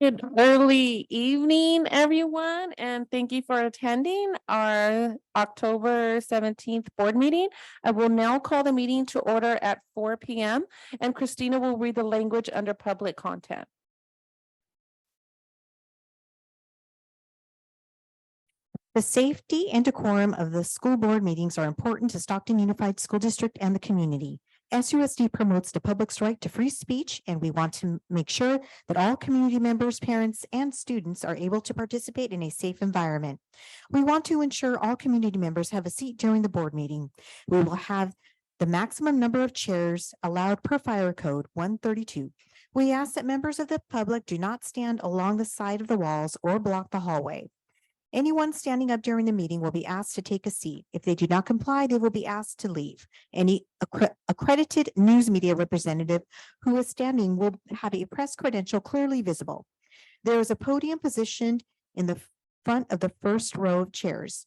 Good early evening, everyone, and thank you for attending our October 17th board meeting. I will now call the meeting to order at 4 p.m. and Christina will read the language under public content. The safety and decorum of the school board meetings are important to Stockton Unified School District and the community. SUSD promotes the public's right to free speech, and we want to make sure that all community members, parents, and students are able to participate in a safe environment. We want to ensure all community members have a seat during the board meeting. We will have the maximum number of chairs allowed per fire code 132. We ask that members of the public do not stand along the side of the walls or block the hallway. Anyone standing up during the meeting will be asked to take a seat. If they do not comply, they will be asked to leave. Any accredited news media representative who is standing will have a press credential clearly visible. There is a podium positioned in the front of the first row of chairs.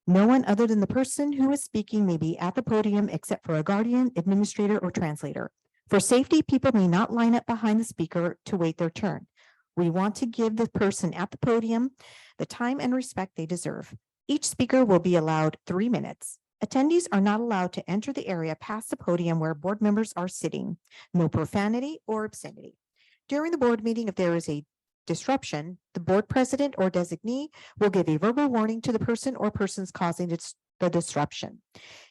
No one other than the person who is speaking may be at the podium except for a guardian, administrator, or translator. For safety, people may not line up behind the speaker to wait their turn. We want to give the person at the podium the time and respect they deserve. Each speaker will be allowed 3 minutes. Attendees are not allowed to enter the area past the podium where board members are sitting. No profanity or obscenity. During the board meeting, if there is a disruption, the board president or designee will give a verbal warning to the person or persons causing the disruption.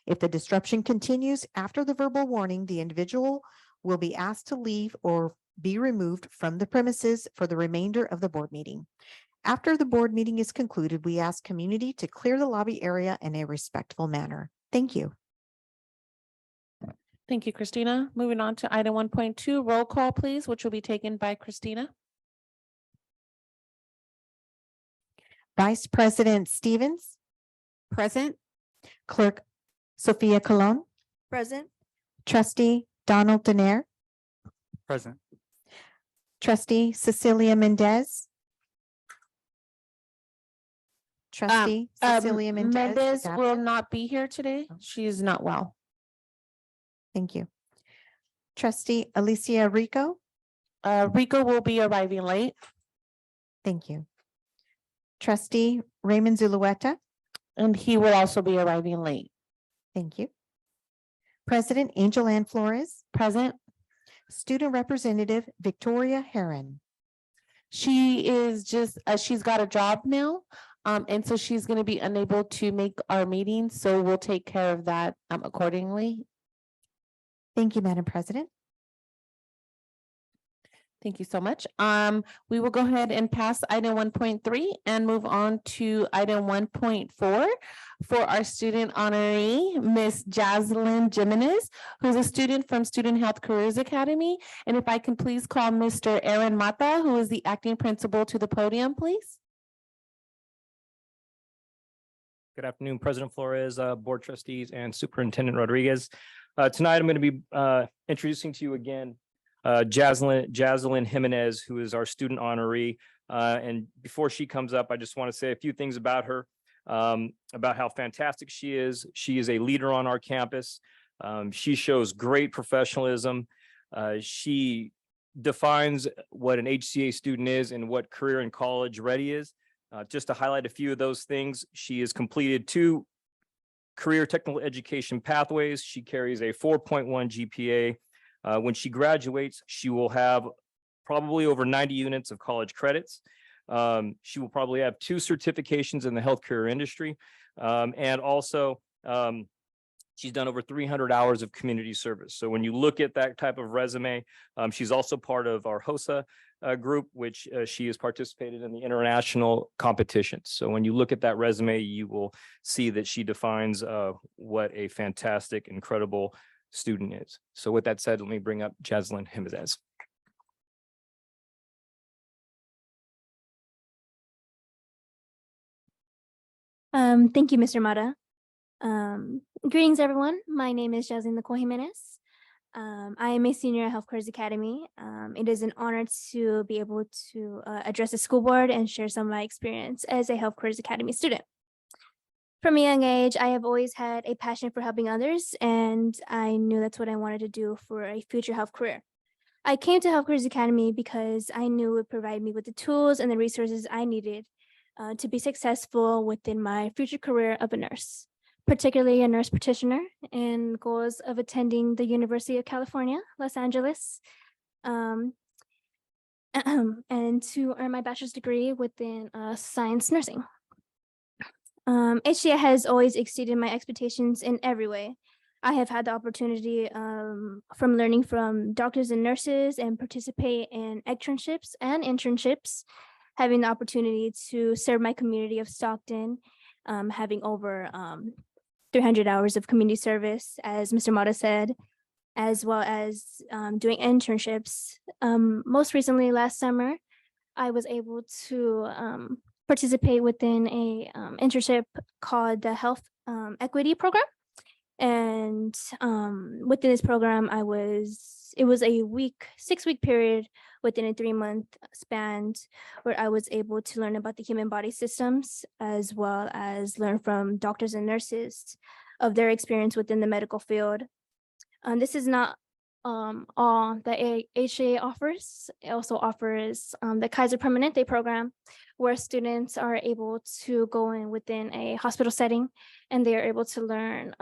If the disruption continues after the verbal warning, the individual will be asked to leave or be removed from the premises for the remainder of the board meeting. After the board meeting is concluded, we ask community to clear the lobby area in a respectful manner. Thank you. Thank you, Christina. Moving on to item 1.2, roll call, please, which will be taken by Christina. Vice President Stevens. Present. Clerk Sophia Colon. Present. Trustee Donald Denaire. Present. Trustee Cecilia Mendez. Trustee Cecilia Mendez will not be here today. She is not well. Thank you. Trustee Alicia Rico. Rico will be arriving late. Thank you. Trustee Raymond Zulueta. And he will also be arriving late. Thank you. President Angel Ann Flores. Present. Student Representative Victoria Heron. She is just, she's got a job now. And so she's going to be unable to make our meeting. So we'll take care of that accordingly. Thank you, Madam President. Thank you so much. We will go ahead and pass item 1.3 and move on to item 1.4 for our student honoree, Miss Jaslyn Jimenez, who's a student from Student Health Careers Academy. And if I can please call Mr. Aaron Mata, who is the acting principal, to the podium, please. Good afternoon, President Flores, Board Trustees, and Superintendent Rodriguez. Tonight, I'm going to be introducing to you again Jaslyn Jimenez, who is our student honoree. And before she comes up, I just want to say a few things about her, about how fantastic she is. She is a leader on our campus. She shows great professionalism. She defines what an HCA student is and what career and college ready is. Just to highlight a few of those things, she has completed 2 career technical education pathways. She carries a 4.1 GPA. When she graduates, she will have probably over 90 units of college credits. She will probably have 2 certifications in the healthcare industry. And also, she's done over 300 hours of community service. So when you look at that type of resume, she's also part of our HOSA group, which she has participated in the international competitions. So when you look at that resume, you will see that she defines what a fantastic, incredible student is. So with that said, let me bring up Jaslyn Jimenez. Thank you, Mr. Mata. Greetings, everyone. My name is Jaslyn Nicole Jimenez. I am a senior at Health Careers Academy. It is an honor to be able to address the school board and share some of my experience as a Health Careers Academy student. From a young age, I have always had a passion for helping others, and I knew that's what I wanted to do for a future health career. I came to Health Careers Academy because I knew it would provide me with the tools and the resources I needed to be successful within my future career of a nurse, particularly a nurse practitioner, and goals of attending the University of California, Los Angeles, and to earn my bachelor's degree within science nursing. HCA has always exceeded my expectations in every way. I have had the opportunity from learning from doctors and nurses and participate in externships and internships, having the opportunity to serve my community of Stockton, having over 300 hours of community service, as Mr. Mata said, as well as doing internships. Most recently, last summer, I was able to participate within a internship called the Health Equity Program. And within this program, it was a 6-week period within a 3-month span where I was able to learn about the human body systems, as well as learn from doctors and nurses of their experience within the medical field. This is not all that HCA offers. It also offers the Kaiser Permanente program, where students are able to go in within a hospital setting and they are able to learn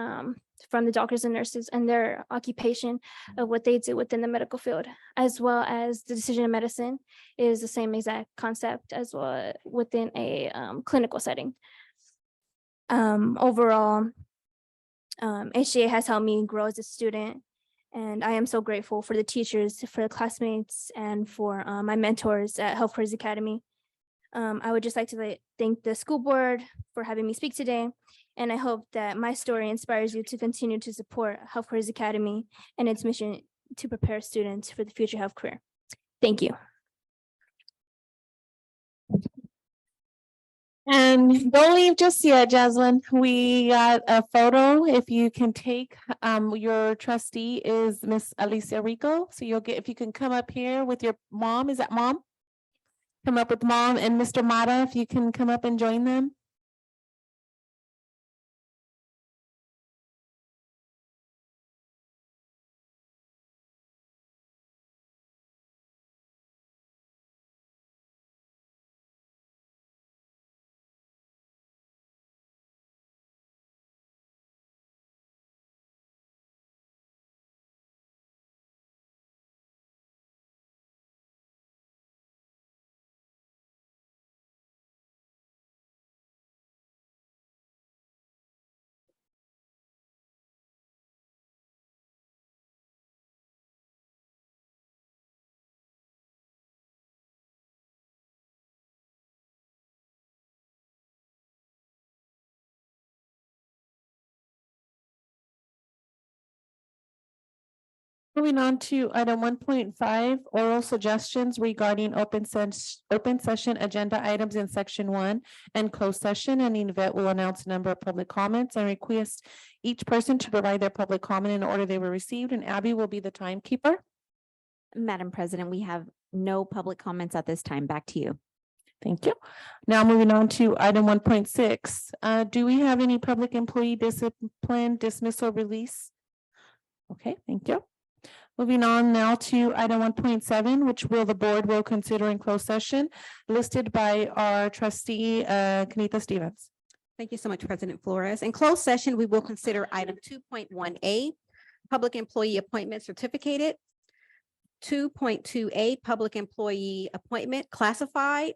from the doctors and nurses and their occupation of what they do within the medical field, as well as the decision of medicine is the same exact concept as well within a clinical setting. Overall, HCA has helped me grow as a student, and I am so grateful for the teachers, for the classmates, and for my mentors at Health Careers Academy. I would just like to thank the school board for having me speak today, and I hope that my story inspires you to continue to support Health Careers Academy and its mission to prepare students for the future health career. Thank you. And don't leave just yet, Jaslyn. We got a photo. If you can take, your trustee is Miss Alicia Rico. So you'll get, if you can come up here with your mom, is that mom? Come up with mom and Mr. Mata, if you can come up and join them. Moving on to item 1.5, oral suggestions regarding open session agenda items in section 1 and closed session, and the event will announce a number of public comments and request each person to provide their public comment in order they were received, and Abby will be the timekeeper. Madam President, we have no public comments at this time. Back to you. Thank you. Now moving on to item 1.6. Do we have any public employee discipline, dismissal, release? Okay, thank you. Moving on now to item 1.7, which the board will consider in closed session, listed by our trustee, Kenita Stevens. Thank you so much, President Flores. In closed session, we will consider item 2.1A, public employee appointment certificated. 2.2A, public employee appointment classified.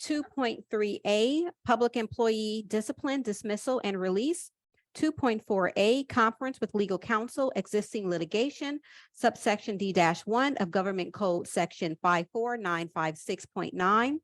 2.3A, public employee discipline, dismissal, and release. 2.4A, conference with legal counsel, existing litigation, subsection D-1 of Government Code Section 54956.9.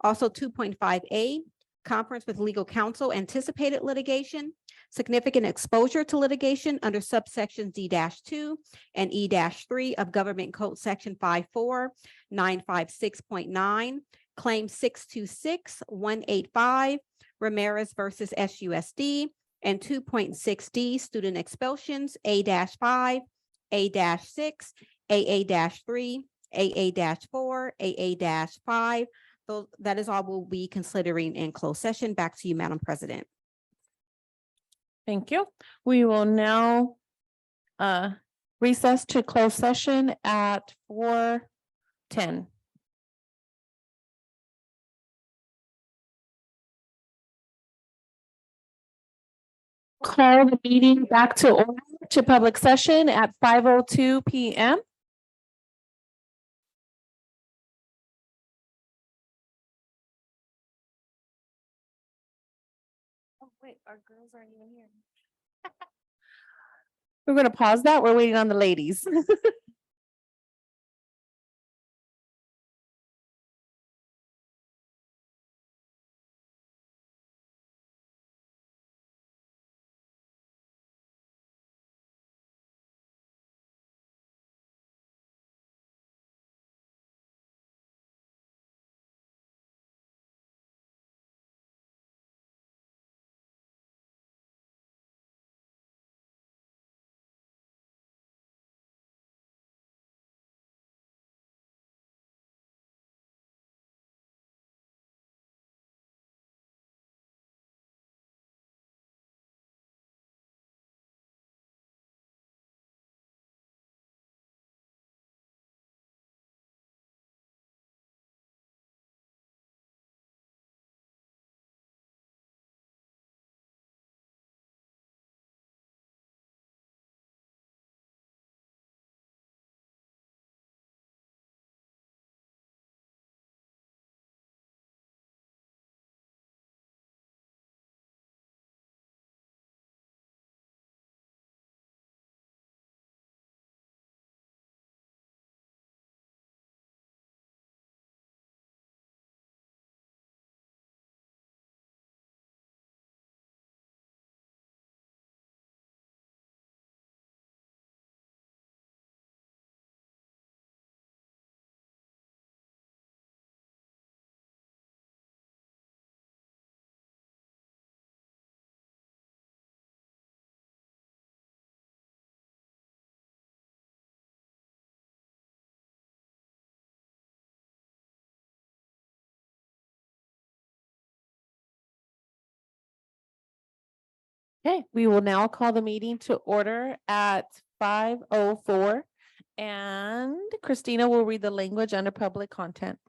Also 2.5A, conference with legal counsel, anticipated litigation, significant exposure to litigation under subsections D-2 and E-3 of Government Code Section 54956.9. Claim 626-185, Ramirez versus SUSD. And 2.6D, student expulsions, A-5, A-6, AA-3, AA-4, AA-5. That is all we'll be considering in closed session. Back to you, Madam President. Thank you. We will now Recess to close session at 4:10. Call the meeting back to order to public session at 5:02 PM. Oh, wait, our girls aren't even here. We're gonna pause that. We're waiting on the ladies. Okay, we will now call the meeting to order at 5:04. And Christina will read the language under public content.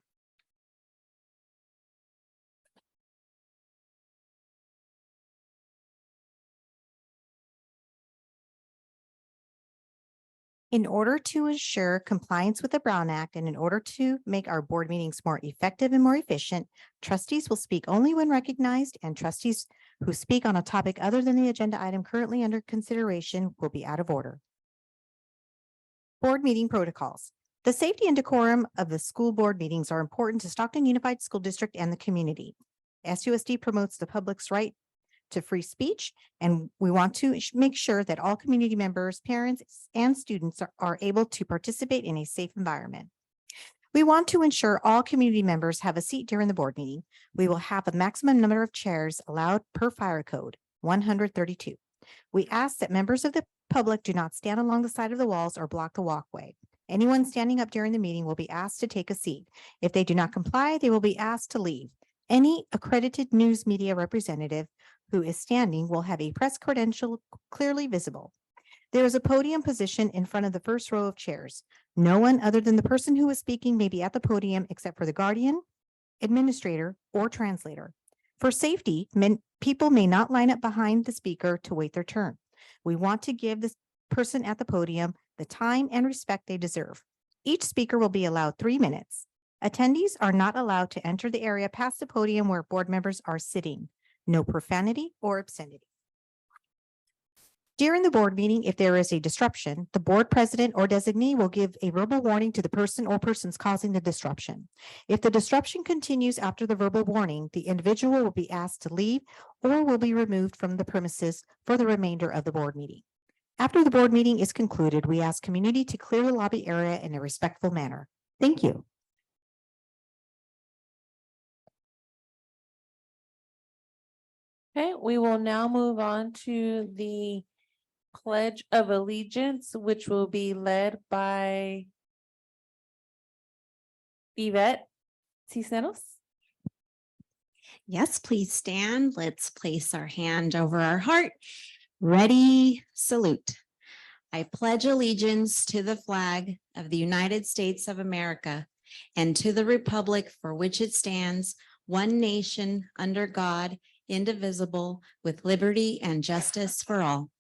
In order to ensure compliance with the Brown Act and in order to make our board meetings more effective and more efficient, trustees will speak only when recognized, and trustees who speak on a topic other than the agenda item currently under consideration will be out of order. Board meeting protocols. The safety and decorum of the school board meetings are important to Stockton Unified School District and the community. SUSD promotes the public's right to free speech, and we want to make sure that all community members, parents, and students are able to participate in a safe environment. We want to ensure all community members have a seat during the board meeting. We will have a maximum number of chairs allowed per fire code, 132. We ask that members of the public do not stand along the side of the walls or block the walkway. Anyone standing up during the meeting will be asked to take a seat. If they do not comply, they will be asked to leave. Any accredited news media representative who is standing will have a press credential clearly visible. There is a podium position in front of the first row of chairs. No one other than the person who is speaking may be at the podium except for the guardian, administrator, or translator. For safety, people may not line up behind the speaker to wait their turn. We want to give this person at the podium the time and respect they deserve. Each speaker will be allowed 3 minutes. Attendees are not allowed to enter the area past the podium where board members are sitting. No profanity or obscenity. During the board meeting, if there is a disruption, the board president or designee will give a verbal warning to the person or persons causing the disruption. If the disruption continues after the verbal warning, the individual will be asked to leave or will be removed from the premises for the remainder of the board meeting. After the board meeting is concluded, we ask community to clear the lobby area in a respectful manner. Thank you. Okay, we will now move on to the Pledge of Allegiance, which will be led by Yvette Cisneros. Yes, please stand. Let's place our hand over our heart. Ready, salute. I pledge allegiance to the flag of the United States of America and to the republic for which it stands, one nation, under God, indivisible, with liberty and justice for all.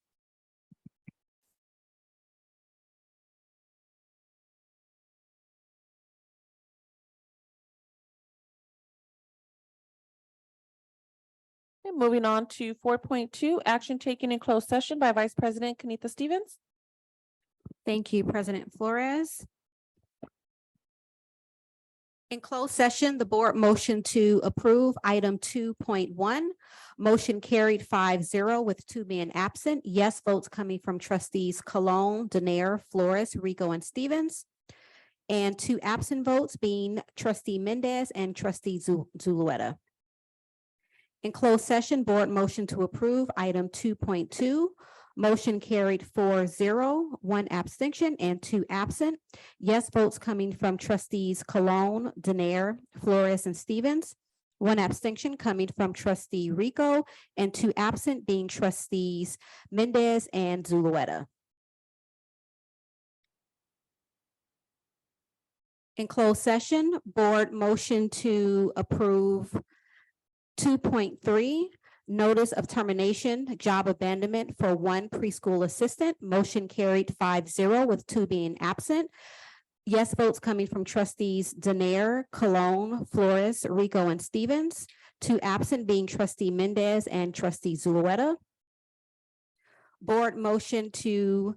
Okay, moving on to 4.2, action taken in closed session by Vice President Kenita Stevens. Thank you, President Flores. In closed session, the board motioned to approve item 2.1. Motion carried 5-0 with 2 being absent. Yes votes coming from trustees Cologne, Danair, Flores, Rico, and Stevens. And 2 absent votes being trustee Mendez and trustee Zulueta. In closed session, board motion to approve item 2.2. Motion carried 4-0, 1 abstention and 2 absent. Yes votes coming from trustees Cologne, Danair, Flores, and Stevens. 1 abstention coming from trustee Rico and 2 absent being trustees Mendez and Zulueta. In closed session, board motion to approve 2.3, notice of termination, job abandonment for 1 preschool assistant. Motion carried 5-0 with 2 being absent. Yes votes coming from trustees Danair, Cologne, Flores, Rico, and Stevens. 2 absent being trustee Mendez and trustee Zulueta. Board motion to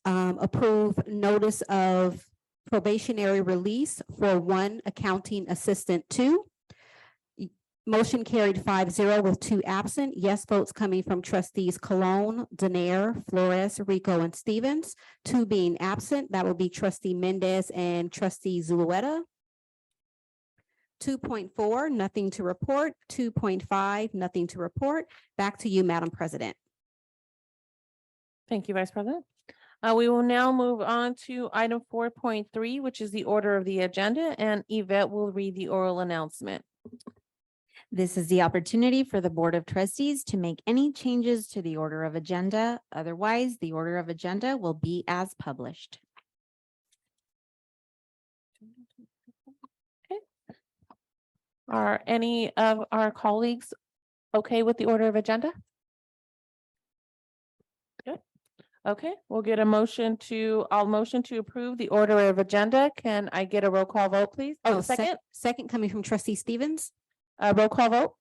approve notice of probationary release for 1 accounting assistant 2. Motion carried 5-0 with 2 absent. Yes votes coming from trustees Cologne, Danair, Flores, Rico, and Stevens. 2 being absent. That will be trustee Mendez and trustee Zulueta. 2.4, nothing to report. 2.5, nothing to report. Back to you, Madam President. Thank you, Vice President. We will now move on to item 4.3, which is the order of the agenda, and Yvette will read the oral announcement. This is the opportunity for the Board of Trustees to make any changes to the order of agenda. Otherwise, the order of agenda will be as published. Are any of our colleagues okay with the order of agenda? Good. Okay, we'll get a motion to, I'll motion to approve the order of agenda. Can I get a roll call vote, please? Oh, second, Second coming from trustee Stevens. roll call vote?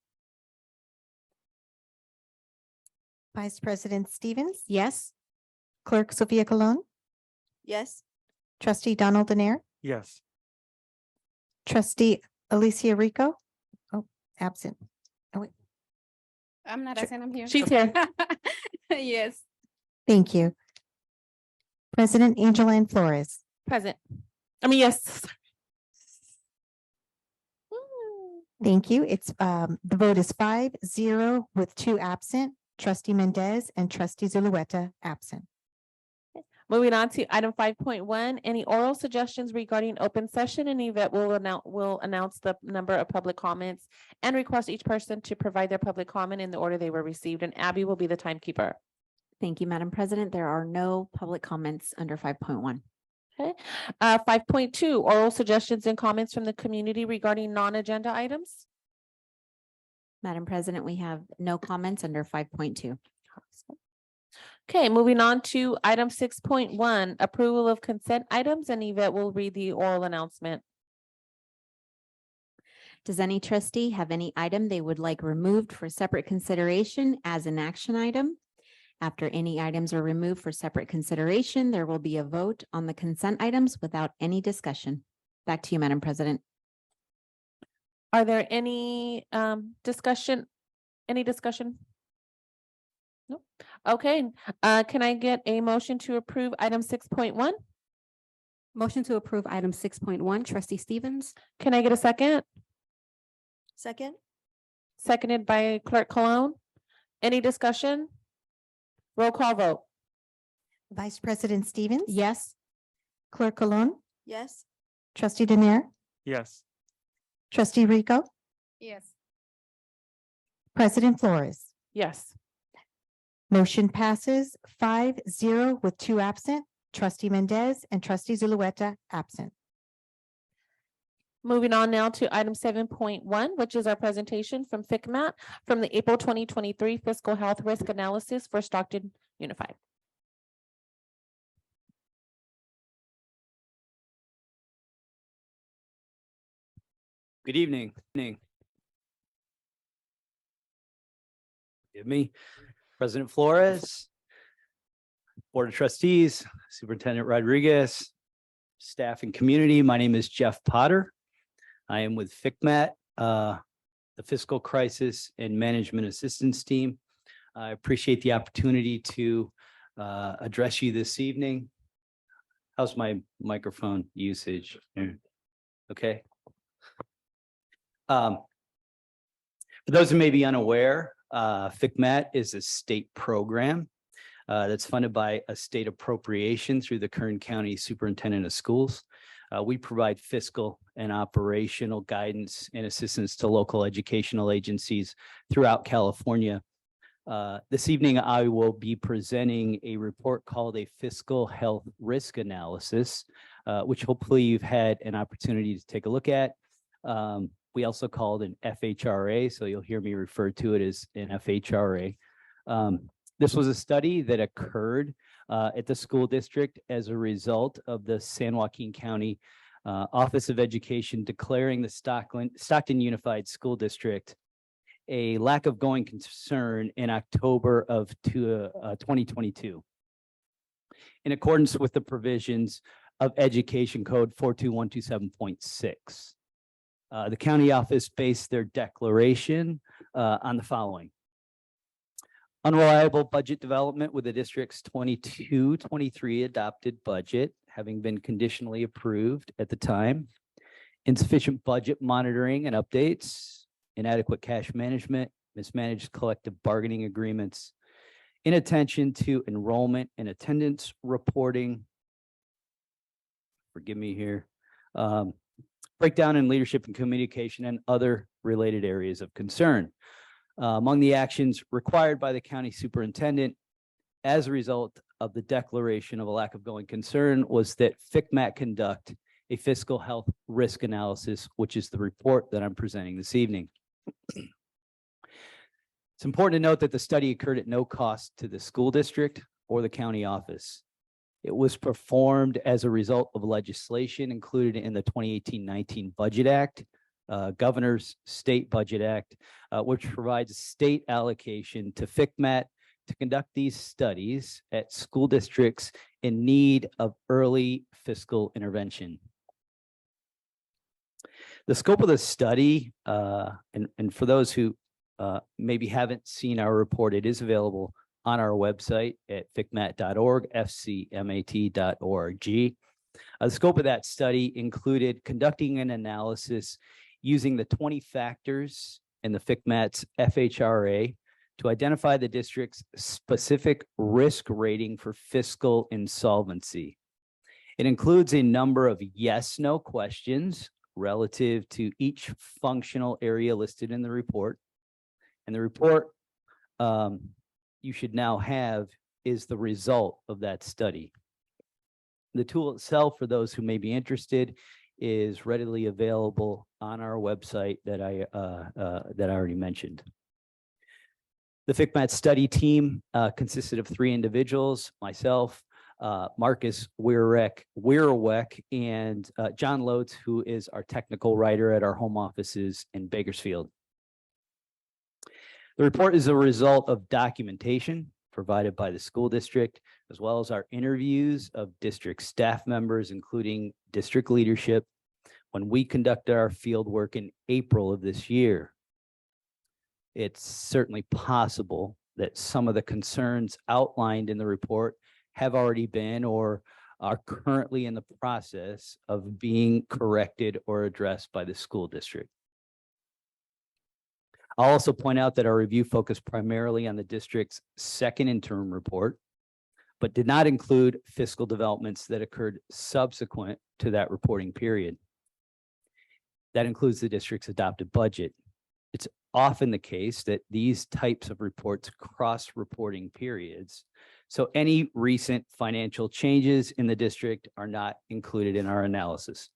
Vice President Stevens, Yes. Clerk Sophia Cologne, Yes. Trustee Donald Danair, Yes. Trustee Alicia Rico. Oh, absent. I'm not Sure. asking, I'm here. She's here. Yes. Thank you. President Angeline Flores. Present. I mean, yes. Thank you. It's the vote is 5-0 with 2 absent, trustee Mendez and trustee Zulueta absent. Moving on to item 5.1, any oral suggestions regarding open session, and Yvette will announce the number of public comments and request each person to provide their public comment in the order they were received, and Abby will be the timekeeper. Thank you, Madam President. There are no public comments under 5.1. Okay, 5.2, oral suggestions and comments from the community regarding non-agenda items. Madam President, we have no comments under 5.2. Okay, moving on to item 6.1, approval of consent items, and Yvette will read the oral announcement. Does any trustee have any item they would like removed for separate consideration as an action item? After any items are removed for separate consideration, there will be a vote on the consent items without any discussion. Back to you, Madam President. Are there any discussion? Any discussion? No. Okay, can I get a motion to approve item 6.1? Motion to approve item 6.1, trustee Stevens. Can I get a second? Second. Seconded by Clerk Cologne. Any discussion? Roll call vote. Vice President Stevens? Yes. Clerk Cologne? Yes. Trustee Danair? Yes. Trustee Rico? Yes. President Flores? Yes. Motion passes 5-0 with 2 absent, trustee Mendez and trustee Zulueta absent. Moving on now to item 7.1, which is our presentation from FCMAT from the April 2023 Fiscal Health Risk Analysis for Stockton Unified. Good evening. Give me President Flores, Board of Trustees, Superintendent Rodriguez, staff and community. My name is Jeff Potter. I am with FCMAT, the Fiscal Crisis and Management Assistance Team. I appreciate the opportunity to address you this evening. How's my microphone usage? Okay. For those who may be unaware, FCMAT is a state program that's funded by a state appropriation through the Kern County Superintendent of Schools. We provide fiscal and operational guidance and assistance to local educational agencies throughout California. This evening, I will be presenting a report called a Fiscal Health Risk Analysis, which hopefully you've had an opportunity to take a look at. We also call it an FHRA, so you'll hear me refer to it as an FHRA. This was a study that occurred at the school district as a result of the San Joaquin County Office of Education declaring the Stockton Unified School District a lack of going concern in October of 2022. In accordance with the provisions of Education Code 42127.6. The county office based their declaration on the following. Unreliable budget development with the district's 22-23 adopted budget having been conditionally approved at the time. Insufficient budget monitoring and updates, inadequate cash management, mismanaged collective bargaining agreements, inattention to enrollment and attendance reporting. Forgive me here. Breakdown in leadership and communication and other related areas of concern. Among the actions required by the county superintendent as a result of the declaration of a lack of going concern was that FCMAT conduct a fiscal health risk analysis, which is the report that I'm presenting this evening. It's important to note that the study occurred at no cost to the school district or the county office. It was performed as a result of legislation included in the 2018-19 Budget Act, Governor's State Budget Act, which provides state allocation to FCMAT to conduct these studies at school districts in need of early fiscal intervention. The scope of the study, and for those who maybe haven't seen our report, it is available on our website at fcmat.org, fcmat.org. The scope of that study included conducting an analysis using the 20 factors in the FCMAT's FHRA to identify the district's specific risk rating for fiscal insolvency. It includes a number of yes/no questions relative to each functional area listed in the report. And the report you should now have is the result of that study. The tool itself, for those who may be interested, is readily available on our website that I already mentioned. The FCMAT study team consisted of 3 individuals, myself, Marcus Weirweck, and John Loads, who is our technical writer at our home offices in Bakersfield. The report is a result of documentation provided by the school district, as well as our interviews of district staff members, including district leadership, when we conducted our field work in April of this year. It's certainly possible that some of the concerns outlined in the report have already been or are currently in the process of being corrected or addressed by the school district. I'll also point out that our review focused primarily on the district's second interim report, but did not include fiscal developments that occurred subsequent to that reporting period. That includes the district's adopted budget, its often the case that these types of reports cross reporting periods. So any recent financial changes in the district are not included in our analysis.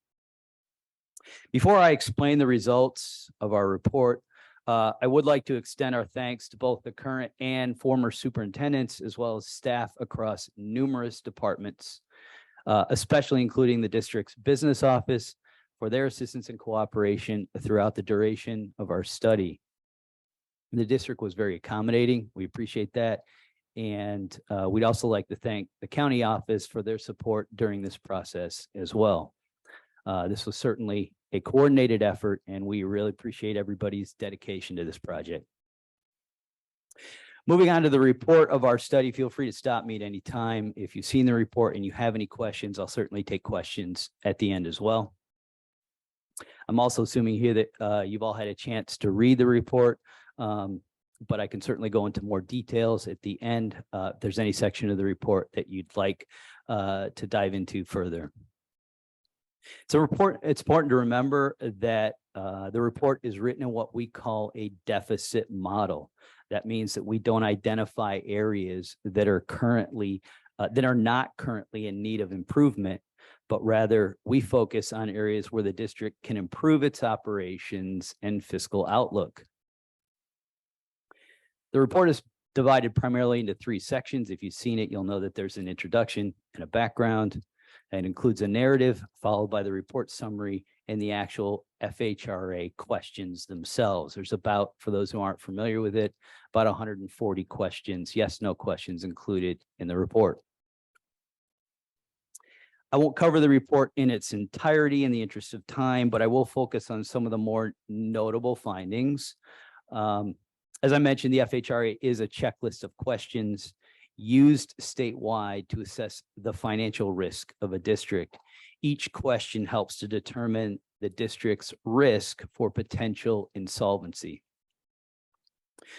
Before I explain the results of our report, I would like to extend our thanks to both the current and former superintendents, as well as staff across numerous departments, especially including the district's business office, for their assistance and cooperation throughout the duration of our study. The district was very accommodating. We appreciate that. And we'd also like to thank the county office for their support during this process as well. This was certainly a coordinated effort, and we really appreciate everybody's dedication to this project. Moving on to the report of our study, feel free to stop me at any time. If you've seen the report and you have any questions, I'll certainly take questions at the end as well. I'm also assuming here that you've all had a chance to read the report, but I can certainly go into more details at the end if there's any section of the report that you'd like to dive into further. It's important to remember that the report is written in what we call a deficit model. That means that we don't identify areas that are not currently in need of improvement, but rather we focus on areas where the district can improve its operations and fiscal outlook. The report is divided primarily into 3 sections. If you've seen it, you'll know that there's an introduction and a background. It includes a narrative followed by the report summary and the actual FHRA questions themselves. There's about, for those who aren't familiar with it, about 140 questions, yes, no questions included in the report. I won't cover the report in its entirety in the interest of time, but I will focus on some of the more notable findings. As I mentioned, the FHRA is a checklist of questions used statewide to assess the financial risk of a district. Each question helps to determine the district's risk for potential insolvency.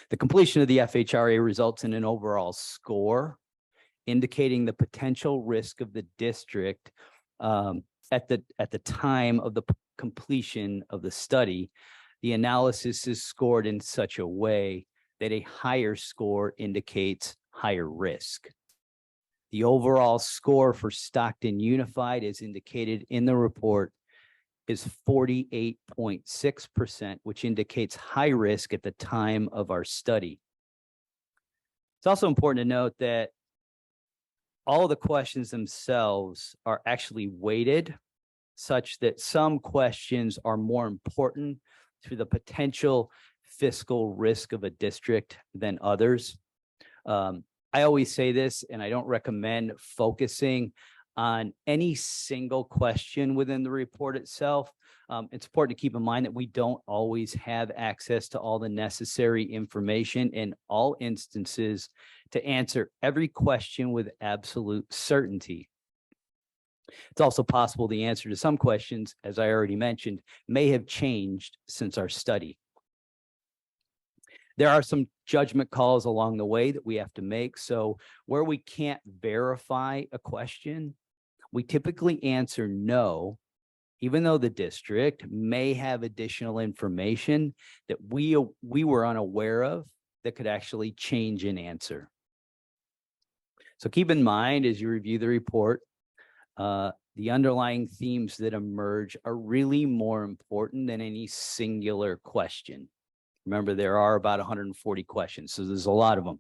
The completion of the FHRA results in an overall score indicating the potential risk of the district at the time of the completion of the study. The analysis is scored in such a way that a higher score indicates higher risk. The overall score for Stockton Unified, as indicated in the report, is 48.6%, which indicates high risk at the time of our study. It's also important to note that all the questions themselves are actually weighted such that some questions are more important to the potential fiscal risk of a district than others. I always say this, and I don't recommend focusing on any single question within the report itself. It's important to keep in mind that we don't always have access to all the necessary information in all instances to answer every question with absolute certainty. It's also possible the answer to some questions, as I already mentioned, may have changed since our study. There are some judgment calls along the way that we have to make. So where we can't verify a question, we typically answer no, even though the district may have additional information that we were unaware of that could actually change an answer. So keep in mind as you review the report, the underlying themes that emerge are really more important than any singular question. Remember, there are about 140 questions, so there's a lot of them.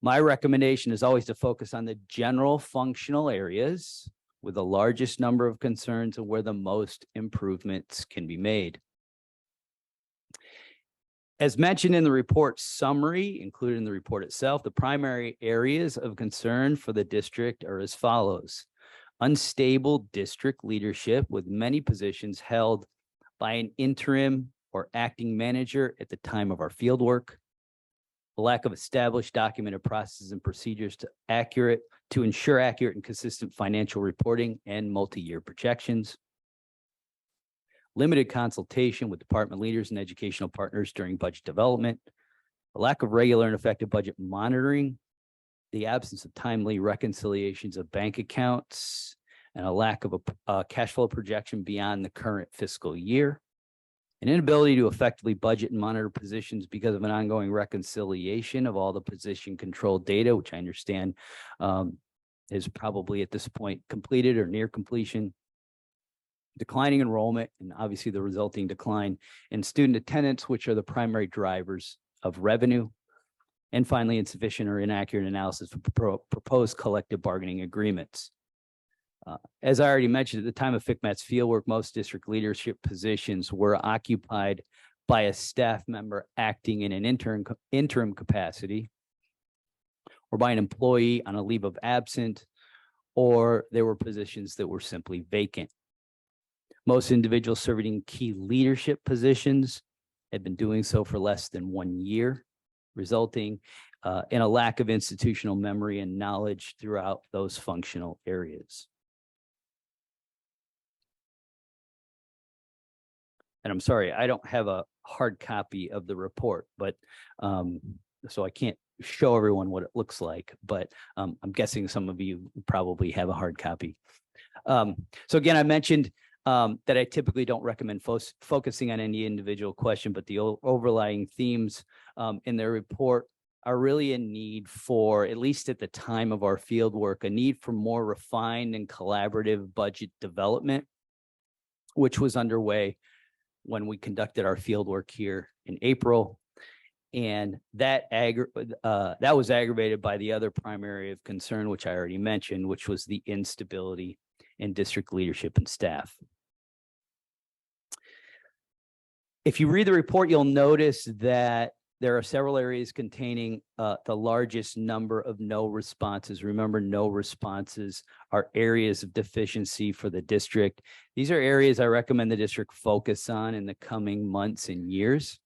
My recommendation is always to focus on the general functional areas with the largest number of concerns and where the most improvements can be made. As mentioned in the report summary, included in the report itself, the primary areas of concern for the district are as follows. Unstable district leadership with many positions held by an interim or acting manager at the time of our field work, a lack of established documented processes and procedures to ensure accurate and consistent financial reporting and multi-year projections, limited consultation with department leaders and educational partners during budget development, a lack of regular and effective budget monitoring, the absence of timely reconciliations of bank accounts, and a lack of a cash flow projection beyond the current fiscal year, An inability to effectively budget and monitor positions because of an ongoing reconciliation of all the position control data, which I understand is probably at this point completed or near completion. Declining enrollment and obviously the resulting decline in student attendance, which are the primary drivers of revenue. And finally, insufficient or inaccurate analysis of proposed collective bargaining agreements. As I already mentioned, at the time of FCMAT's fieldwork, most district leadership positions were occupied by a staff member acting in an interim capacity, or by an employee on a leave of absence, or there were positions that were simply vacant. Most individuals serving key leadership positions had been doing so for less than 1 year, resulting in a lack of institutional memory and knowledge throughout those functional areas. And I'm sorry, I don't have a hard copy of the report, but so I can't show everyone what it looks like, but I'm guessing some of you probably have a hard copy. So again, I mentioned that I typically don't recommend focusing on any individual question, but the overlying themes in their report are really a need for, at least at the time of our field work, a need for more refined and collaborative budget development, which was underway when we conducted our field work here in April. And that was aggravated by the other primary of concern, which I already mentioned, which was the instability in district leadership and staff. If you read the report, you'll notice that there are several areas containing the largest number of no responses. Remember, no responses are areas of deficiency for the district. These are areas I recommend the district focus on in the coming months and years.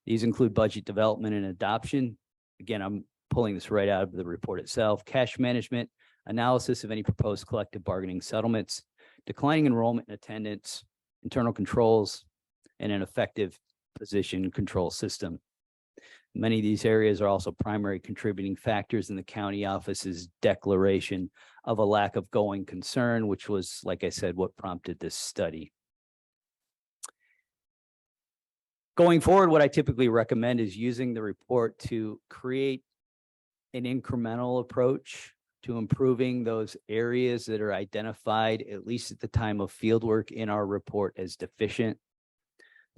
These include budget development and adoption. Again, I'm pulling this right out of the report itself. Cash management, analysis of any proposed collective bargaining settlements, declining enrollment and attendance, internal controls, and an effective position control system. Many of these areas are also primary contributing factors in the county office's declaration of a lack of going concern, which was, like I said, what prompted this study. Going forward, what I typically recommend is using the report to create an incremental approach to improving those areas that are identified, at least at the time of fieldwork in our report, as deficient.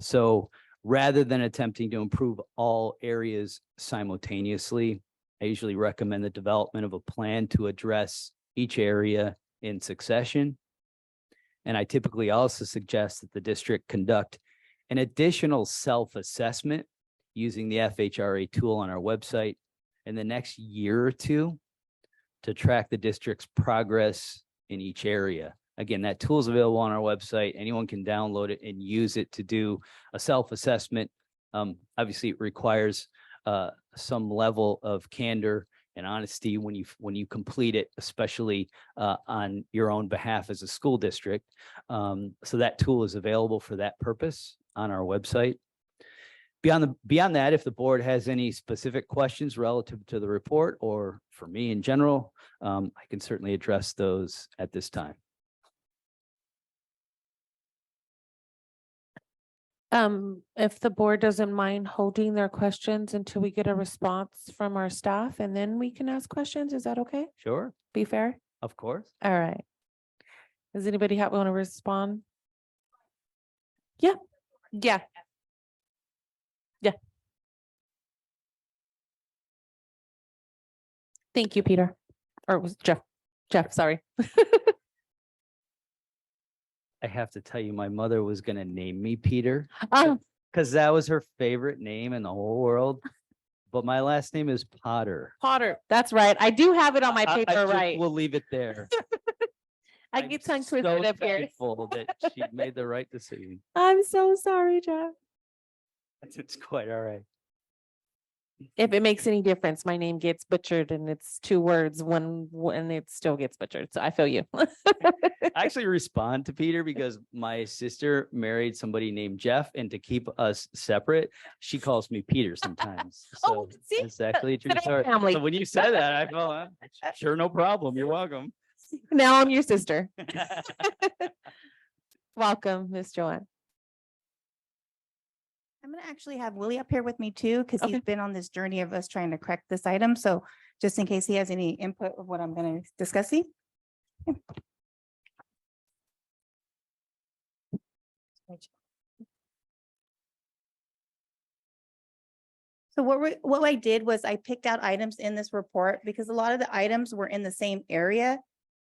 So rather than attempting to improve all areas simultaneously, I usually recommend the development of a plan to address each area in succession. And I typically also suggest that the district conduct an additional self-assessment using the FHRA tool on our website in the next year or two to track the district's progress in each area. Again, that tool is available on our website. Anyone can download it and use it to do a self-assessment. Obviously, it requires some level of candor and honesty when you complete it, especially on your own behalf as a school district. So that tool is available for that purpose on our website. Beyond that, if the board has any specific questions relative to the report or for me in general, I can certainly address those at this time. If the board doesn't mind holding their questions until we get a response from our staff, and then we can ask questions, is that okay? Sure, Be fair? of course. All right. Does anybody want to respond? Yeah. Yeah. Yeah. Thank you, Peter. Or it was Jeff. Jeff, sorry. I have to tell you, my mother was going to name me Peter Oh, because that was her favorite name in the whole world. But my last name is Potter. Potter. That's right. I do have it on my I paper, just right? will leave it there. I I'm get tongue twisted so up here. thankful that she made the right decision. I'm so sorry, Jeff. It's quite all right. If it makes any difference, my name gets butchered and it's 2 words, one, and it still gets butchered. So I feel you. I actually respond to Peter because my sister married somebody named Jeff, and to keep us separate, she calls me Peter sometimes. Oh, So see? it's actually a true Today story. family. So when you said that, I felt sure, no problem. You're welcome. Now I'm your sister. Welcome, Miss Joanne. gonna actually have Willie up here with me too, because he's Okay. been on this journey of us trying to correct this item. So just in case he has any input of what I'm gonna discussing. So what I did was I picked out items in this report because a lot of the items were in the same area,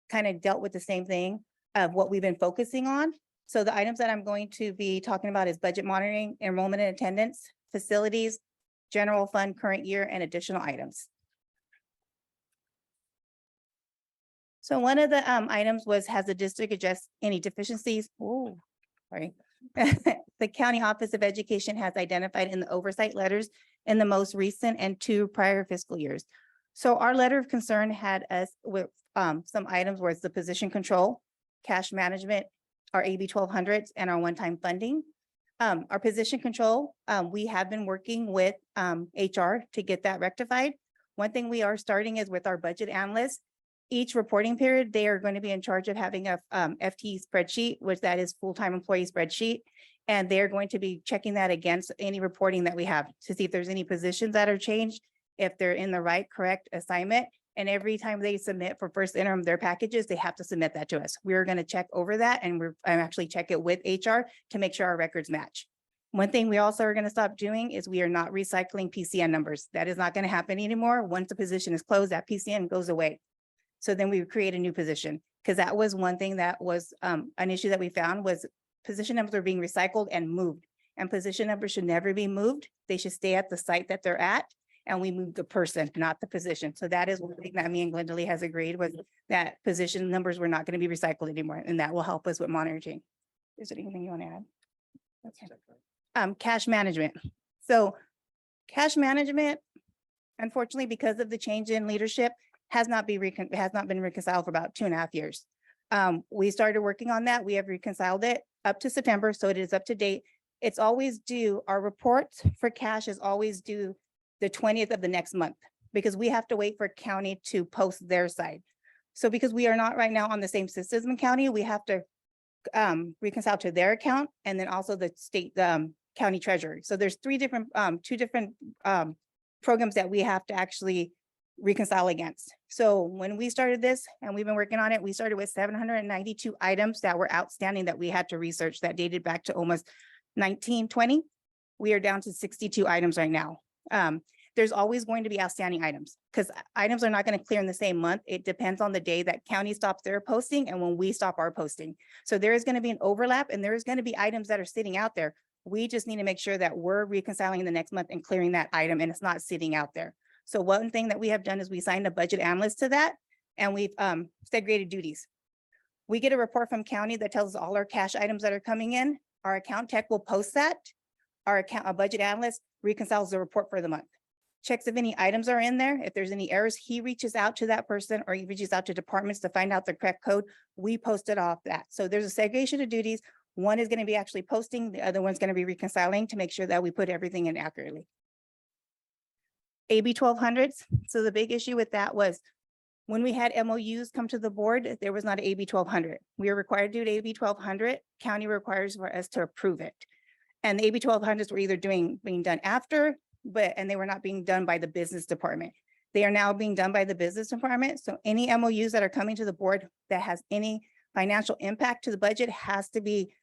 kind of dealt with the same thing of what we've been focusing on. So the items that I'm going to be talking about is budget monitoring, enrollment and attendance, facilities, general fund current year, and additional items. So one of the items was, has the district addressed any deficiencies? Oh, sorry. The County Office of Education has identified in the oversight letters in the most recent and 2 prior fiscal years. So our letter of concern had us with some items where it's the position control, cash management, our AB 1200s, and our one-time funding. Our position control, we have been working with HR to get that rectified. One thing we are starting is with our budget analysts. Each reporting period, they are going to be in charge of having a FTE spreadsheet, which that is full-time employee spreadsheet. And they're going to be checking that against any reporting that we have to see if there's any positions that are changed, if they're in the right, correct assignment. And every time they submit for first interim their packages, they have to submit that to us. We're going to check over that and I'm actually check it with HR to make sure our records match. One thing we also are going to stop doing is we are not recycling PCN numbers. That is not going to happen anymore. Once the position is closed, that PCN goes away. So then we would create a new position, because that was one thing that was an issue that we found was position numbers are being recycled and moved, and position numbers should never be moved. They should stay at the site that they're at, and we move the person, not the position. So that is one thing that me and Glenda Lee has agreed was that position numbers were not going to be recycled anymore, and that will help us with monitoring. Is there anything you want to add? Okay. Cash management. So cash management, unfortunately, because of the change in leadership, has not been reconciled for about 2.5 years. We started working on that. We have reconciled it up to September, so it is up to date. It's always due, our reports for cash is always due the 20th of the next month, because we have to wait for county to post their side. So because we are not right now on the same system in county, we have to reconcile to their account and then also the state county treasurer. So there's two different programs that we have to actually reconcile against. So when we started this and we've been working on it, we started with 792 items that were outstanding that we had to research that dated back to almost 1920. We are down to 62 items right now. There's always going to be outstanding items because items are not going to clear in the same month. It depends on the day that county stops their posting and when we stop our posting. So there is going to be an overlap and there is going to be items that are sitting out there. We just need to make sure that we're reconciling in the next month and clearing that item and it's not sitting out there. So one thing that we have done is we signed a budget analyst to that and we've segregated duties. We get a report from county that tells us all our cash items that are coming in. Our account tech will post that. Our budget analyst reconciles the report for the month. Checks if any items are in there. If there's any errors, he reaches out to that person or he reaches out to departments to find out the correct code. We post it off that. So there's a segregation of duties. One is going to be actually posting. The other one's going to be reconciling to make sure that we put everything in accurately. AB 1200s. So the big issue with that was when we had MOUs come to the board, there was not an AB 1200. We are required to do an AB 1200. County requires for us to approve it. And the AB 1200s were either being done after, and they were not being done by the business department. They are now being done by the business department. So any MOUs that are coming to the board that has any financial impact to the budget has to be,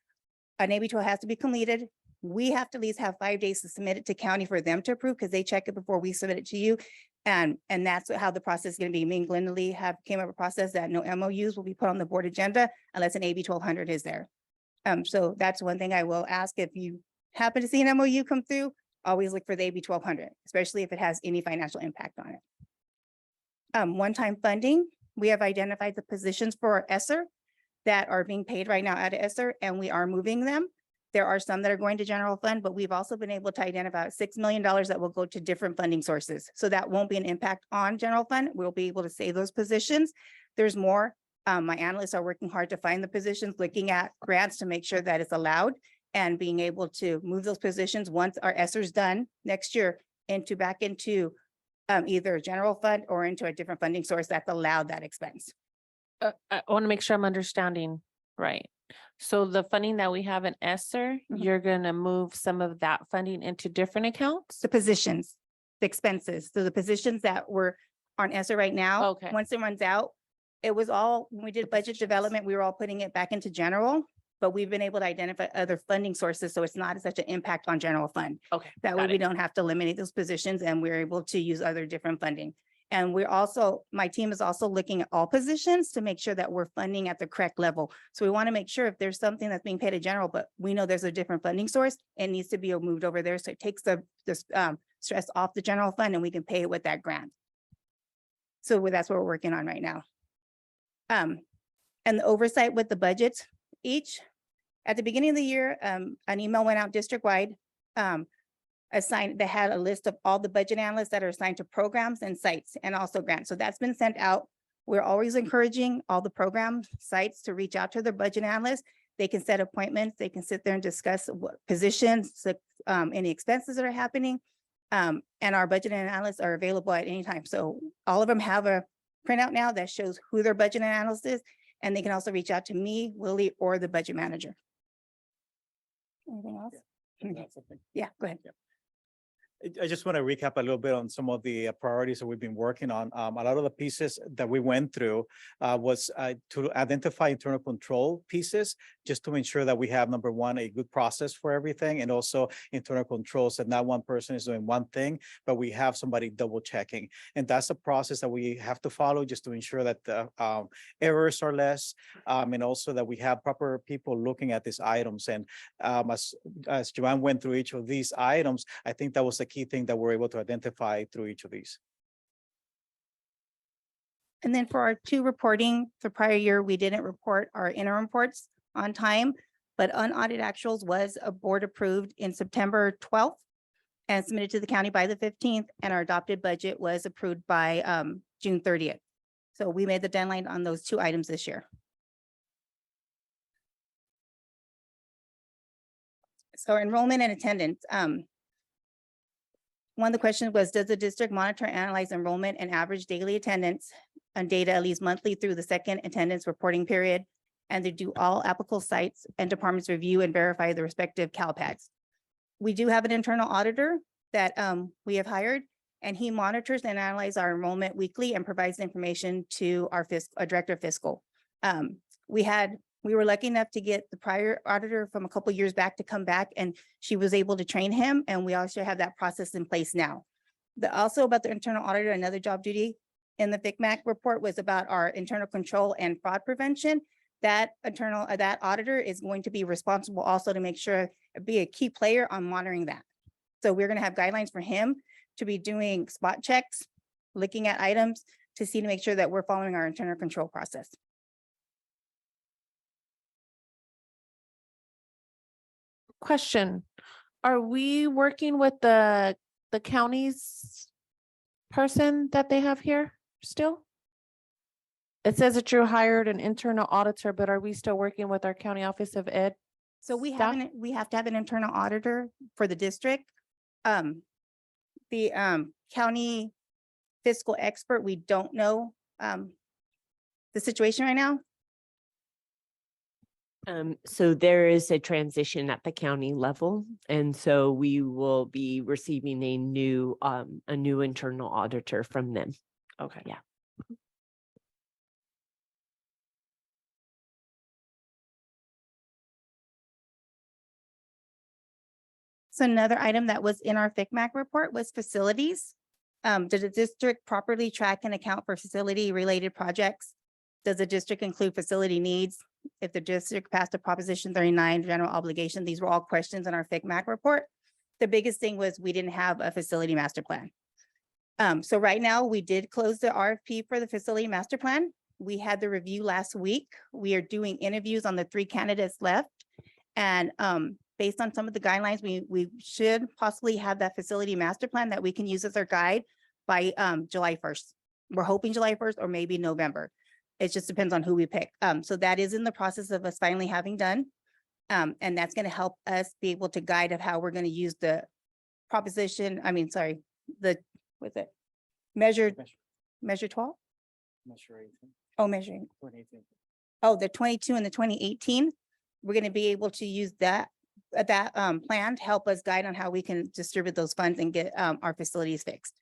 an AB 12 has to be completed. We have to at least have 5 days to submit it to county for them to approve because they check it before we submit it to you. And that's how the process is going to be. Me and Glenda Lee came up with a process that no MOUs will be put on the board agenda unless an AB 1200 is there. So that's one thing I will ask. If you happen to see an MOU come through, always look for the AB 1200, especially if it has any financial impact on it. One-time funding, we have identified the positions for our ESSER that are being paid right now at ESSER, and we are moving them. There are some that are going to general fund, but we've also been able to identify $6 million that will go to different funding sources. So that won't be an impact on general fund. We'll be able to save those positions. There's more. My analysts are working hard to find the positions, looking at grants to make sure that it's allowed and being able to move those positions once our ESSER is done next year back into either a general fund or into a different funding source that's allowed that expense. I want to make sure I'm understanding right. So the funding that we have in ESSER, Mhm. you're gonna move some of that funding into different accounts? The positions, the expenses, so the positions that were on ESSER right now. Okay. Once it runs out, it was all, when we did budget development, we were all putting it back into general. But we've been able to identify other funding sources, so it's not such an impact on general fund. Okay. That way got we it. don't have to eliminate those positions and we're able to use other different funding. And we're also, my team is also looking at all positions to make sure that we're funding at the correct level. So we want to make sure if there's something that's being paid to general, but we know there's a different funding source, it needs to be moved over there. So it takes the stress off the general fund and we can pay it with that grant. So that's what we're working on right now. And the oversight with the budgets, at the beginning of the year, an email went out district-wide, assigned, that had a list of all the budget analysts that are assigned to programs and sites and also grants. So that's been sent out. We're always encouraging all the program sites to reach out to their budget analysts. They can set appointments, they can sit there and discuss what positions, any expenses that are happening. And our budget analysts are available at any time. So all of them have a printout now that shows who their budget analyst is. And they can also reach out to me, Willie, or the budget manager. Anything else? Yeah, go ahead. I just want to recap a little bit on some of the priorities that we've been working on. A lot of the pieces that we went through was to identify internal control pieces, just to ensure that we have, number one, a good process for everything, and also internal controls that not one person is doing one thing, but we have somebody double checking. And that's a process that we have to follow just to ensure that the errors are less, and also that we have proper people looking at these items. And as Joanne went through each of these items, I think that was the key thing that we're able to identify through each of these. And then for our two reporting, the prior year, we didn't report our interim reports on time, but unaudited actuals was a board approved in September 12th and submitted to the county by the 15th, and our adopted budget was approved by June 30th. So we made the deadline on those two items this year. So enrollment and attendance. One of the questions was, does the district monitor, analyze enrollment and average daily attendance on data at least monthly through the second attendance reporting period? And to do all applicable sites and departments review and verify the respective CalPADs. We do have an internal auditor that we have hired, and he monitors and analyzes our enrollment weekly and provides information to our director of fiscal. We were lucky enough to get the prior auditor from a couple of years back to come back, and she was able to train him, and we also have that process in place now. Also about the internal auditor, another job duty in the FICMAC report was about our internal control and fraud prevention. That auditor is going to be responsible also to make sure, be a key player on monitoring that. So we're going to have guidelines for him to be doing spot checks, looking at items to make sure that we're following our internal control process. Question, are we working with the county's person that they have here still? It says that you hired an internal auditor, but are we still working with our county office of ed? So we Staff? have to have an internal auditor for the district. The county fiscal expert, we don't know the situation right now. So there is a transition at the county level, and so we will be receiving a new internal auditor from them. Okay. Yeah. So another item that was in our FICMAC report was facilities. Does the district properly track and account for facility related projects? Does the district include facility needs? If the district passed a Proposition 39 general obligation, these were all questions in our FICMAC report. The biggest thing was we didn't have a facility master plan. So right now we did close the RFP for the facility master plan. We had the review last week. We are doing interviews on the 3 candidates left. And based on some of the guidelines, we should possibly have that facility master plan that we can use as our guide by July 1st. We're hoping July 1st or maybe November. It just depends on who we pick. So that is in the process of us finally having done. And that's going to help us be able to guide of how we're going to use the what's it? Measure 12? Measure 18. Oh, measuring. 2018. Oh, the 22 and the 2018. we're going to be able to use that plan to help us guide on how we can distribute those funds and get our facilities fixed.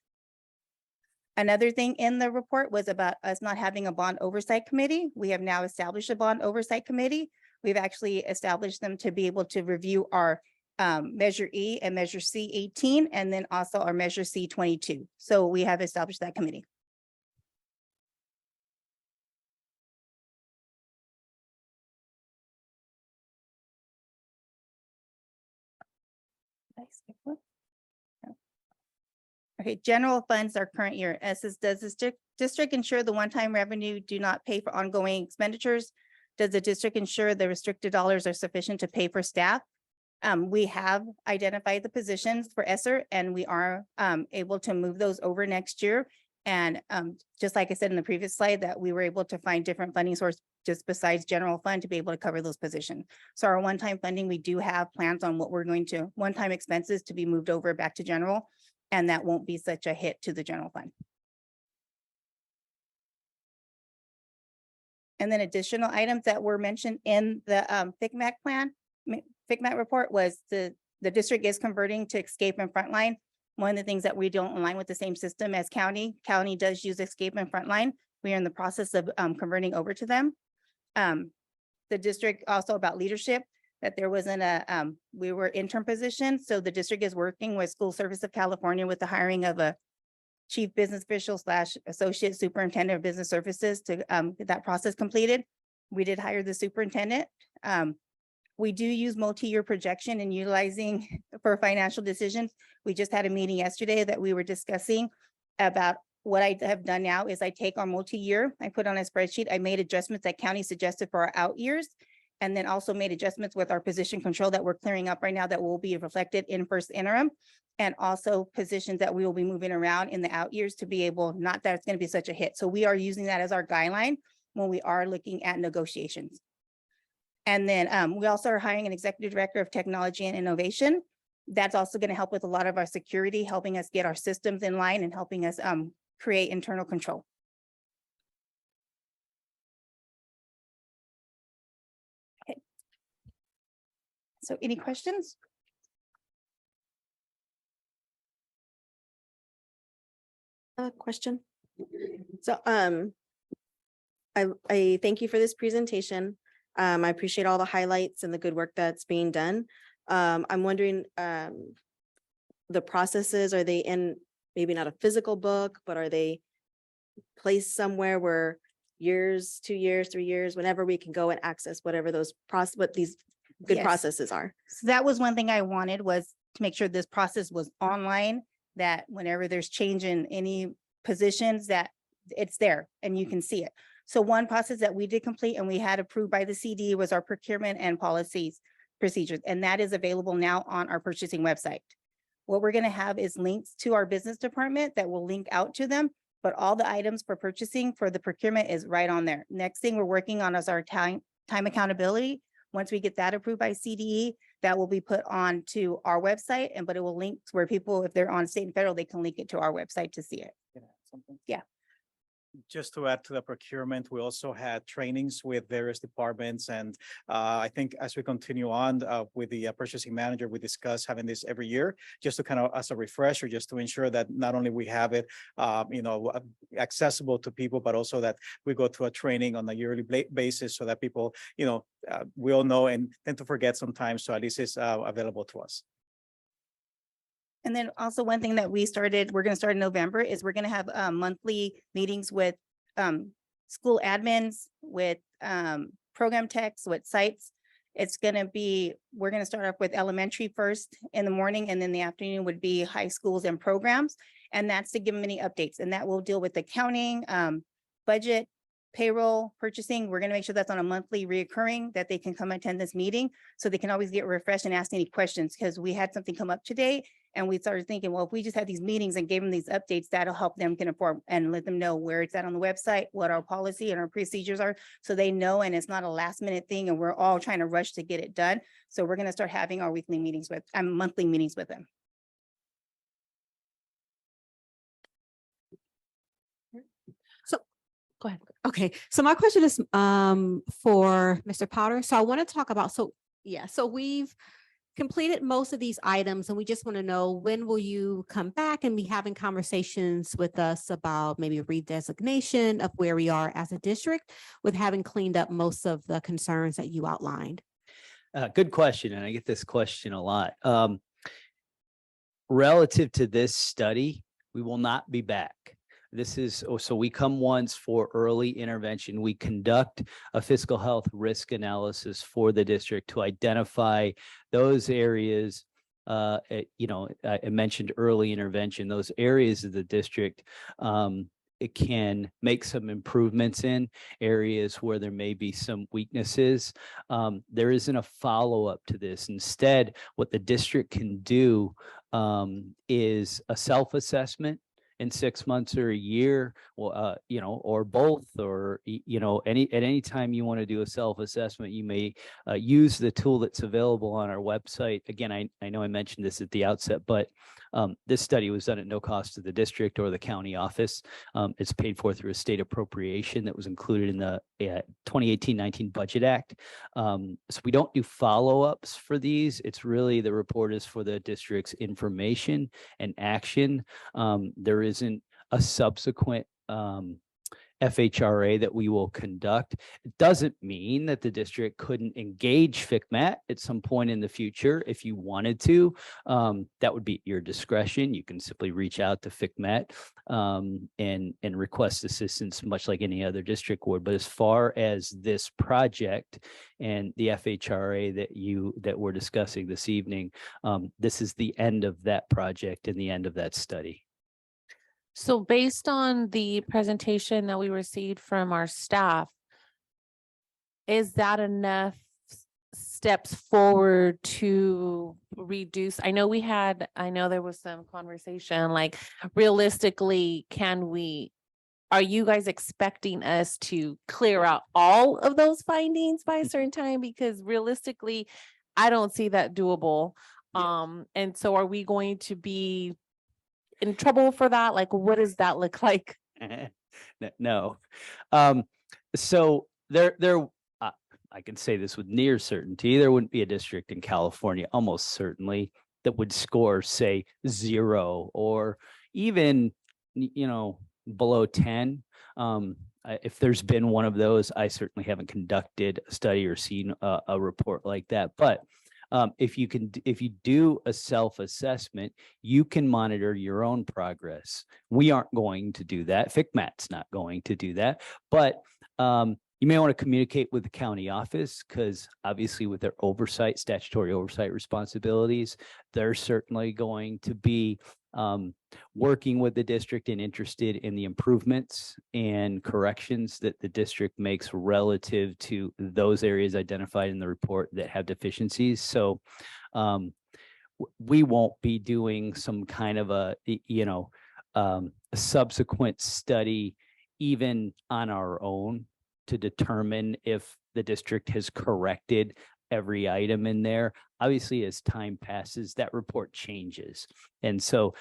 Another thing in the report was about us not having a bond oversight committee. We have now established a bond oversight committee. We've actually established them to be able to review our Measure E and Measure C 18, and then also our Measure C 22. So we have established that committee. Okay, general funds are current year. Does the district ensure the one-time revenue do not pay for ongoing expenditures? Does the district ensure the restricted dollars are sufficient to pay for staff? We have identified the positions for ESSER and we are able to move those over next year. And just like I said in the previous slide, that we were able to find different funding sources just besides general fund to be able to cover those positions. So our one-time funding, we do have plans on what we're going to, one-time expenses to be moved over back to general. And that won't be such a hit to the general fund. And then additional items that were mentioned in the FCMAC plan, FCMAC report was the district is converting to Escape and Frontline. One of the things that we don't align with the same system as county. County does use Escape and Frontline. We are in the process of converting over to them. The district also about leadership, that there wasn't we were interim position. So the district is working with School Service of California with the hiring of a chief business official / associate superintendent of business services to get that process completed. We did hire the superintendent. We do use multi-year projection and utilizing for financial decisions. We just had a meeting yesterday that we were discussing about what I have done now is I take our multi-year, I put on a spreadsheet, I made adjustments that county suggested for our out years, and then also made adjustments with our position control that we're clearing up right now that will be reflected in first interim, and also positions that we will be moving around in the out years to be able, not that it's going to be such a hit. So we are using that as our guideline when we are looking at negotiations. And then we also are hiring an executive director of technology and innovation. That's also going to help with a lot of our security, helping us get our systems in line and helping us create internal control. Okay. So any questions? A question. So I thank you for this presentation. I appreciate all the highlights and the good work that's being done. I'm wondering, the processes, are they in maybe not a physical book, but are they placed somewhere where years, 2 years, 3 years, whenever we can go and access whatever what these good Yes. processes are? So that was one thing I wanted, was to make sure this process was online, that whenever there's change in any positions, that it's there and you can see it. So one process that we did complete and we had approved by the CD was our procurement and policies procedures, and that is available now on our purchasing website. What we're going to have is links to our business department that will link out to them, but all the items for purchasing for the procurement is right on there. Next thing we're working on is our time accountability. Once we get that approved by CDE, that will be put on to our website, but it will link to where people, if they're on state and federal, they can link it to our website to see it. Yeah. Just to add to the procurement, we also had trainings with various departments. And I think as we continue on with the purchasing manager, we discuss having this every year, just to kind of as a refresher, just to ensure that not only we have it, accessible to people, but also that we go through a training on a yearly basis so that people, we all know and tend to forget sometimes. So at least it's available to us. And then also one thing that we're going to start in November is we're going to have monthly meetings with school admins, with program techs, with sites. It's going to be, we're going to start off with elementary first in the morning, and then the afternoon would be high schools and programs. And that's to give them any updates. And that will deal with accounting, budget, payroll, purchasing. We're going to make sure that's on a monthly reoccurring, that they can come attend this meeting so they can always get refreshed and ask any questions, because we had something come up today and we started thinking, well, if we just had these meetings and gave them these updates, that'll help them get informed and let them know where it's at on the website, what our policy and our procedures are, so they know, and it's not a last minute thing and we're all trying to rush to get it done. So we're going to start having our weekly meetings with, monthly meetings with them. Go ahead. Okay, so my question is for Mr. Powder. So I want to talk about, so we've completed most of these items and we just want to know, when will you come back and be having conversations with us about maybe redesignation of where we are as a district with having cleaned up most of the concerns that you outlined? Good question, and I get this question a lot. Relative to this study, we will not be back. This is, so we come once for early intervention. We conduct a fiscal health risk analysis for the district to identify those areas. I mentioned early intervention, those areas of the district it can make some improvements in areas where there may be some weaknesses. There isn't a follow-up to this. Instead, what the district can do is a self-assessment in 6 months or a year, or both, or, at any time you want to do a self-assessment, you may use the tool that's available on our website. Again, I know I mentioned this at the outset, but this study was done at no cost to the district or the county office. It's paid for through a state appropriation that was included in the 2018-19 Budget Act. So we don't do follow-ups for these. It's really, the report is for the district's information and action. There isn't a subsequent FHRA that we will conduct. It doesn't mean that the district couldn't engage FCMAT at some point in the future if you wanted to. That would be at your discretion. You can simply reach out to FCMAT and request assistance, much like any other district would. But as far as this project and the FHRA that we're discussing this evening, this is the end of that project and the end of that study. So based on the presentation that we received from our staff, is that enough steps forward to reduce? I know there was some conversation, like, realistically, are you guys expecting us to clear out all of those findings by a certain time? Because realistically, I don't see that doable. And so are we going to be in trouble for that? Like, what does that look like? No. So I can say this with near certainty, there wouldn't be a district in California, almost certainly, that would score, say, 0 or even, below 10. If there's been one of those, I certainly haven't conducted a study or seen a report like that. But if you do a self-assessment, you can monitor your own progress. We aren't going to do that. FCMAT's not going to do that. But you may want to communicate with the county office, because obviously with their statutory oversight responsibilities, they're certainly going to be working with the district and interested in the improvements and corrections that the district makes relative to those areas identified in the report that have deficiencies. So we won't be doing some kind of a subsequent study even on our own to determine if the district has corrected every item in there. Obviously, as time passes, that report changes. And so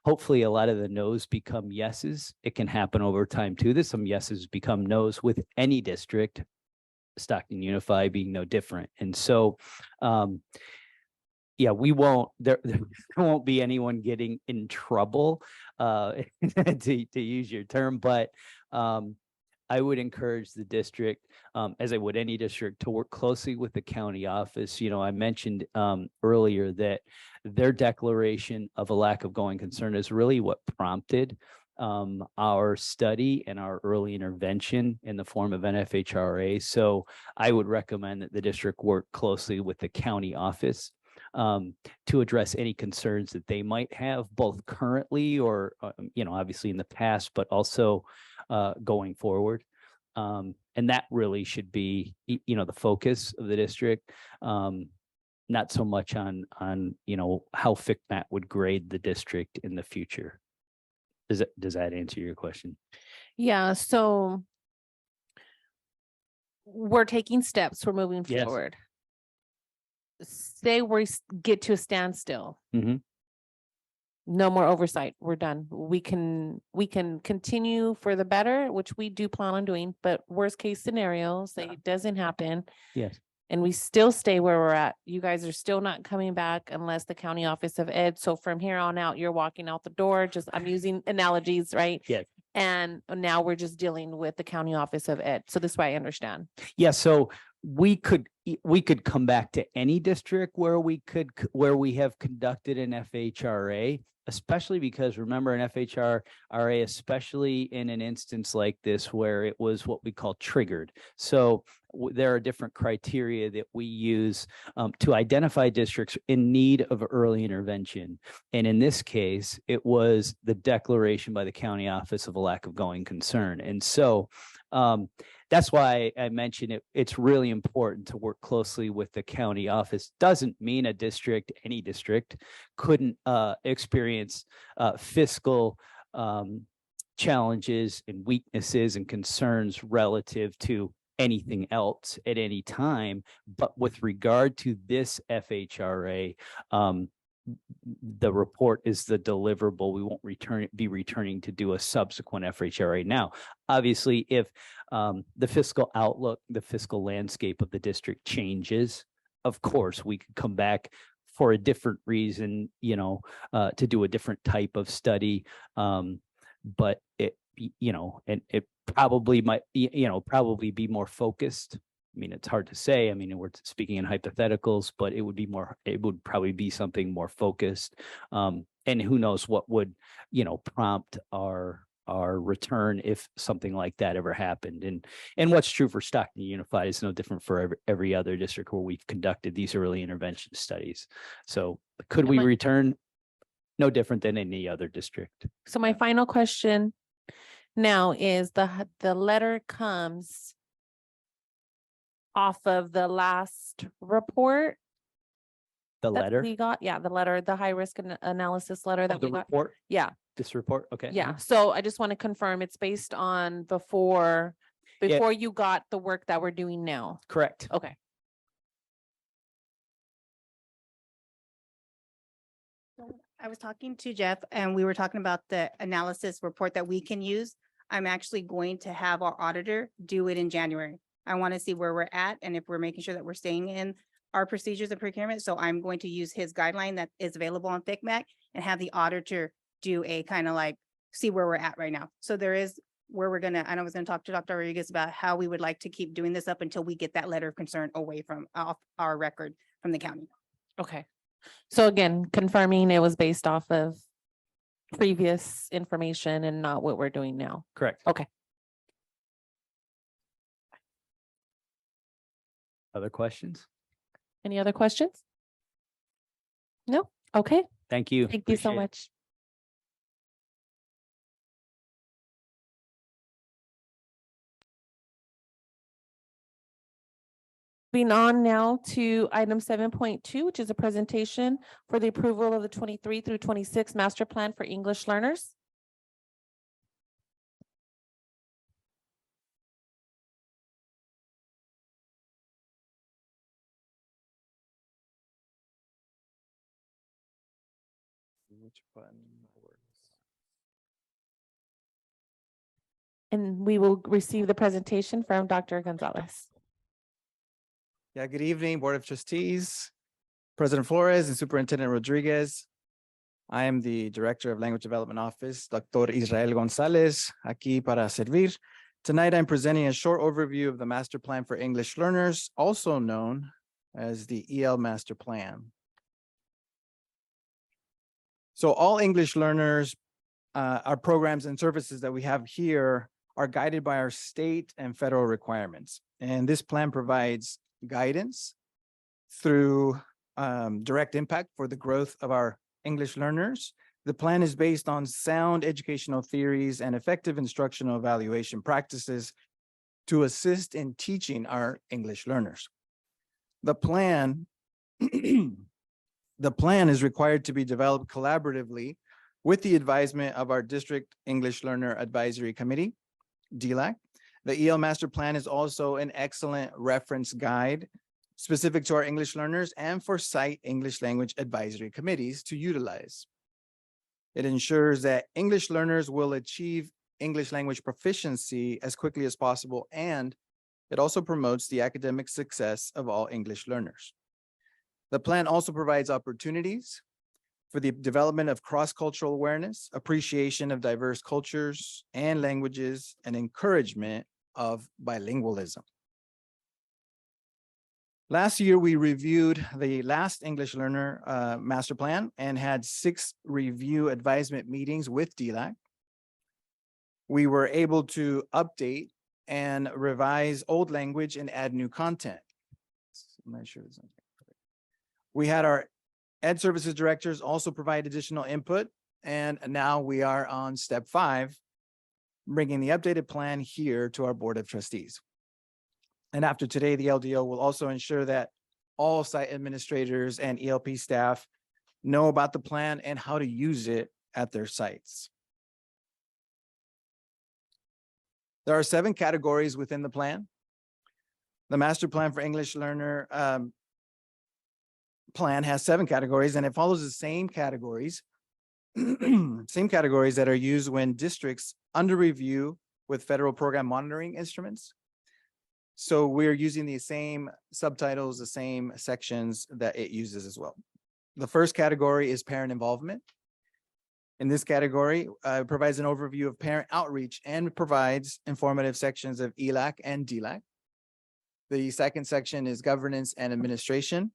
hopefully a lot of the no's become yeses. It can happen over time too, that some yeses become no's with any district, Stockton Unified being no different. And so, there won't be anyone getting in trouble, to use your term, but I would encourage the district, as I would any district, to work closely with the county office. I mentioned earlier that their declaration of a lack of going concern is really what prompted our study and our early intervention in the form of NFHRA. So I would recommend that the district work closely with the county office to address any concerns that they might have, both currently or, obviously in the past, but also going forward. And that really should be, the focus of the district, not so much on how FCMAT would grade the district in the future. Does that answer your question? Yeah, so we're taking steps, we're moving Yes. forward. Say we get to a standstill. Mm-hmm. No more oversight. We're done. We can continue for the better, which we do plan on doing, but worst case scenario, say it doesn't happen. Yes. And we still stay where we're at. You guys are still not coming back unless the county office of ed. So from here on out, you're walking out the door. Just, I'm using analogies, right? Yes. And now we're just dealing with the county office of ed. So this way I understand. Yeah, so we could come back to any district where we have conducted an FHRA, especially because remember an FHRA, especially in an instance like this where it was what we call triggered. So there are different criteria that we use to identify districts in need of early intervention. And in this case, it was the declaration by the county office of a lack of going concern. And so that's why I mentioned it. It's really important to work closely with the county office. Doesn't mean a district, any district, couldn't experience fiscal challenges and weaknesses and concerns relative to anything else at any time. But with regard to this FHRA, the report is the deliverable. We won't be returning to do a subsequent FHRA. Now, obviously, if the fiscal outlook, the fiscal landscape of the district changes, of course, we could come back for a different reason, to do a different type of study. But it, and it probably might, probably be more focused. I mean, it's hard to say. I mean, we're speaking in hypotheticals, but it would probably be something more focused. And who knows what would, prompt our return if something like that ever happened. And what's true for Stockton Unified is no different for every other district where we've conducted these early intervention studies. So could we return? No different than any other district. So my final question now is the letter comes off of the last report. The letter? We got, the letter, the high risk analysis letter that the we got. report? Yeah. This report? Okay. Yeah. So I just want to confirm it's based on before you got the work that we're doing now. Correct. Okay. I was talking to Jeff and we were talking about the analysis report that we can use. I'm actually going to have our auditor do it in January. I want to see where we're at and if we're making sure that we're staying in our procedures of procurement. So I'm going to use his guideline that is available on FICMAC and have the auditor do a kind of like, see where we're at right now. So there is where we're gonna, and I was gonna talk to Dr. Rodriguez about how we would like to keep doing this up until we get that letter of concern away from off our record from the county. Okay. So again, confirming it was based off of previous information and not what we're doing now. Correct. Okay. Other questions? Any other questions? No? Okay. Thank you. Thank you so Appreciate it. much. Moving on now to item 7.2, which is a presentation for the approval of the 23 through 26 master plan for English learners. Which button works? And we will receive the presentation from Dr. Gonzalez. Yeah, good evening, Board of Trustees, President Flores and Superintendent Rodriguez. I am the Director of Language Development Office, Dr. Israel Gonzalez, aquí para servir. Tonight, I'm presenting a short overview of the Master Plan for English Learners, also known as the EL Master Plan. So all English learners, our programs and services that we have here are guided by our state and federal requirements. And this plan provides guidance through direct impact for the growth of our English learners. The plan is based on sound educational theories and effective instructional evaluation practices to assist in teaching our English learners. The plan, the plan is required to be developed collaboratively with the advisement of our District English Learner Advisory Committee, DLAC. The EL Master Plan is also an excellent reference guide specific to our English learners and for site English language advisory committees to utilize. It ensures that English learners will achieve English language proficiency as quickly as possible, and it also promotes the academic success of all English learners. The plan also provides opportunities for the development of cross-cultural awareness, appreciation of diverse cultures and languages, and encouragement of bilingualism. Last year, we reviewed the last English learner master plan and had 6 review advisement meetings with DLAC. We were able to update and revise old language and add new content. I'm not sure. We had our Ed Services directors also provide additional input, and now we are on step 5, bringing the updated plan here to our Board of Trustees. And after today, the LDO will also ensure that all site administrators and ELP staff know about the plan and how to use it at their sites. There are 7 categories within the plan. The master plan for English learner plan has 7 categories, and it follows the same categories, that are used when districts under review with federal program monitoring instruments. So we're using the same subtitles, the same sections that it uses as well. The first category is parent involvement. In this category, it provides an overview of parent outreach and provides informative sections of ELAC and DLAC. The second section is governance and administration.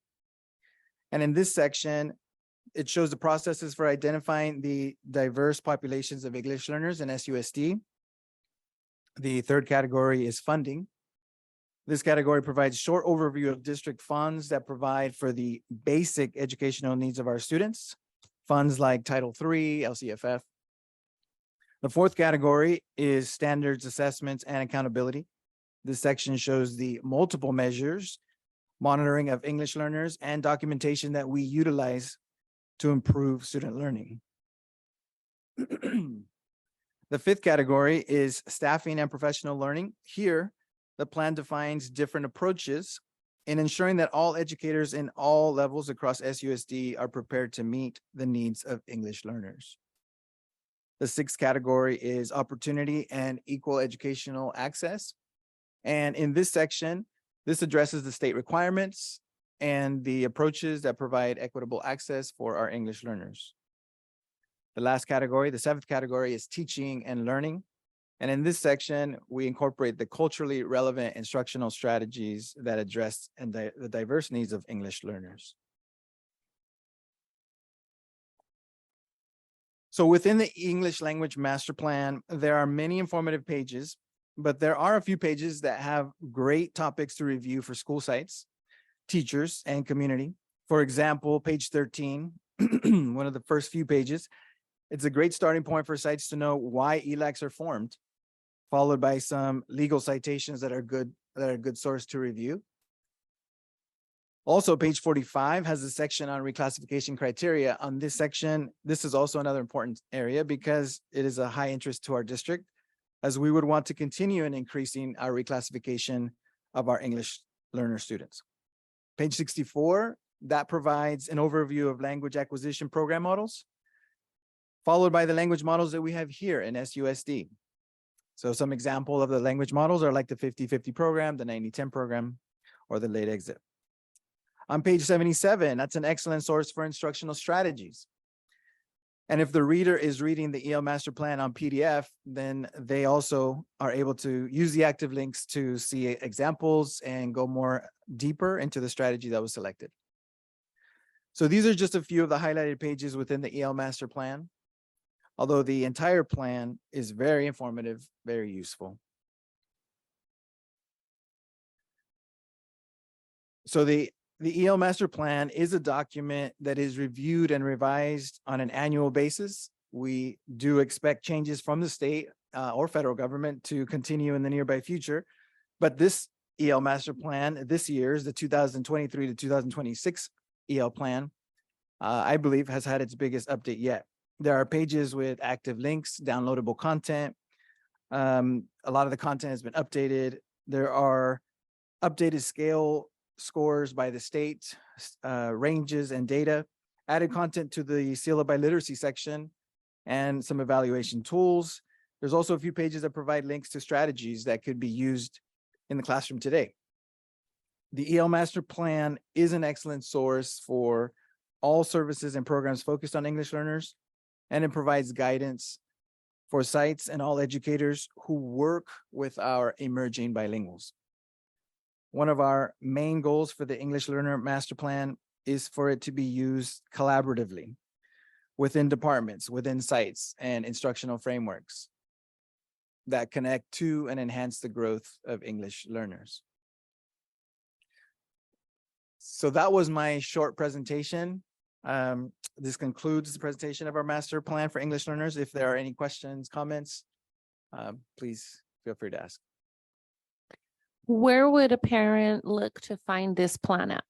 And in this section, it shows the processes for identifying the diverse populations of English learners in SUSD. The third category is funding. This category provides short overview of district funds that provide for the basic educational needs of our students. Funds like Title III, LCFF. The fourth category is standards, assessments, and accountability. This section shows the multiple measures, monitoring of English learners, and documentation that we utilize to improve student learning. The fifth category is staffing and professional learning. Here, the plan defines different approaches in ensuring that all educators in all levels across SUSD are prepared to meet the needs of English learners. The sixth category is opportunity and equal educational access. And in this section, this addresses the state requirements and the approaches that provide equitable access for our English learners. The last category, the seventh category, is teaching and learning. And in this section, we incorporate the culturally relevant instructional strategies that address the diverse needs of English learners. So within the English language master plan, there are many informative pages, but there are a few pages that have great topics to review for school sites, teachers, and community. For example, page 13, one of the first few pages, it's a great starting point for sites to know why ELACs are formed, followed by some legal citations that are a good source to review. Also, page 45 has a section on reclassification criteria. On this section, this is also another important area because it is a high interest to our district, as we would want to continue in increasing our reclassification of our English learner students. Page 64, that provides an overview of language acquisition program models, followed by the language models that we have here in SUSD. So some example of the language models are like the 50-50 program, the 90-10 program, or the late exit. On page 77, that's an excellent source for instructional strategies. And if the reader is reading the EL Master Plan on PDF, then they also are able to use the active links to see examples and go more deeper into the strategy that was selected. So these are just a few of the highlighted pages within the EL Master Plan, although the entire plan is very informative, very useful. So the EL Master Plan is a document that is reviewed and revised on an annual basis. We do expect changes from the state or federal government to continue in the nearby future, but this EL Master Plan this year is the 2023 to 2026 EL Plan, I believe has had its biggest update yet. There are pages with active links, downloadable content. A lot of the content has been updated. There are updated scale scores by the state, ranges and data, added content to the seal of biliteracy section, and some evaluation tools. There's also a few pages that provide links to strategies that could be used in the classroom today. The EL Master Plan is an excellent source for all services and programs focused on English learners, and it provides guidance for sites and all educators who work with our emerging bilinguals. One of our main goals for the English Learner Master Plan is for it to be used collaboratively within departments, within sites, and instructional frameworks that connect to and enhance the growth of English learners. So that was my short presentation. This concludes the presentation of our master plan for English learners. If there are any questions, comments, please feel free to ask. Where would a parent look to find this plan at?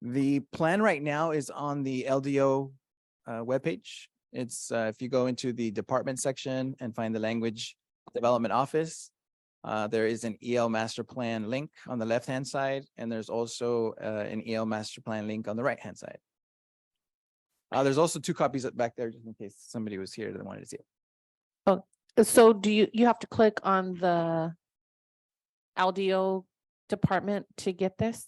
The plan right now is on the LDO webpage. It's if you go into the department section and find the language development office, there is an EL master plan link on the left-hand side, and there's also an EL master plan link on the right-hand side. There's also 2 copies back there, just in case somebody was here that wanted to see it. Oh, so do you have to click on the LDO department to get this?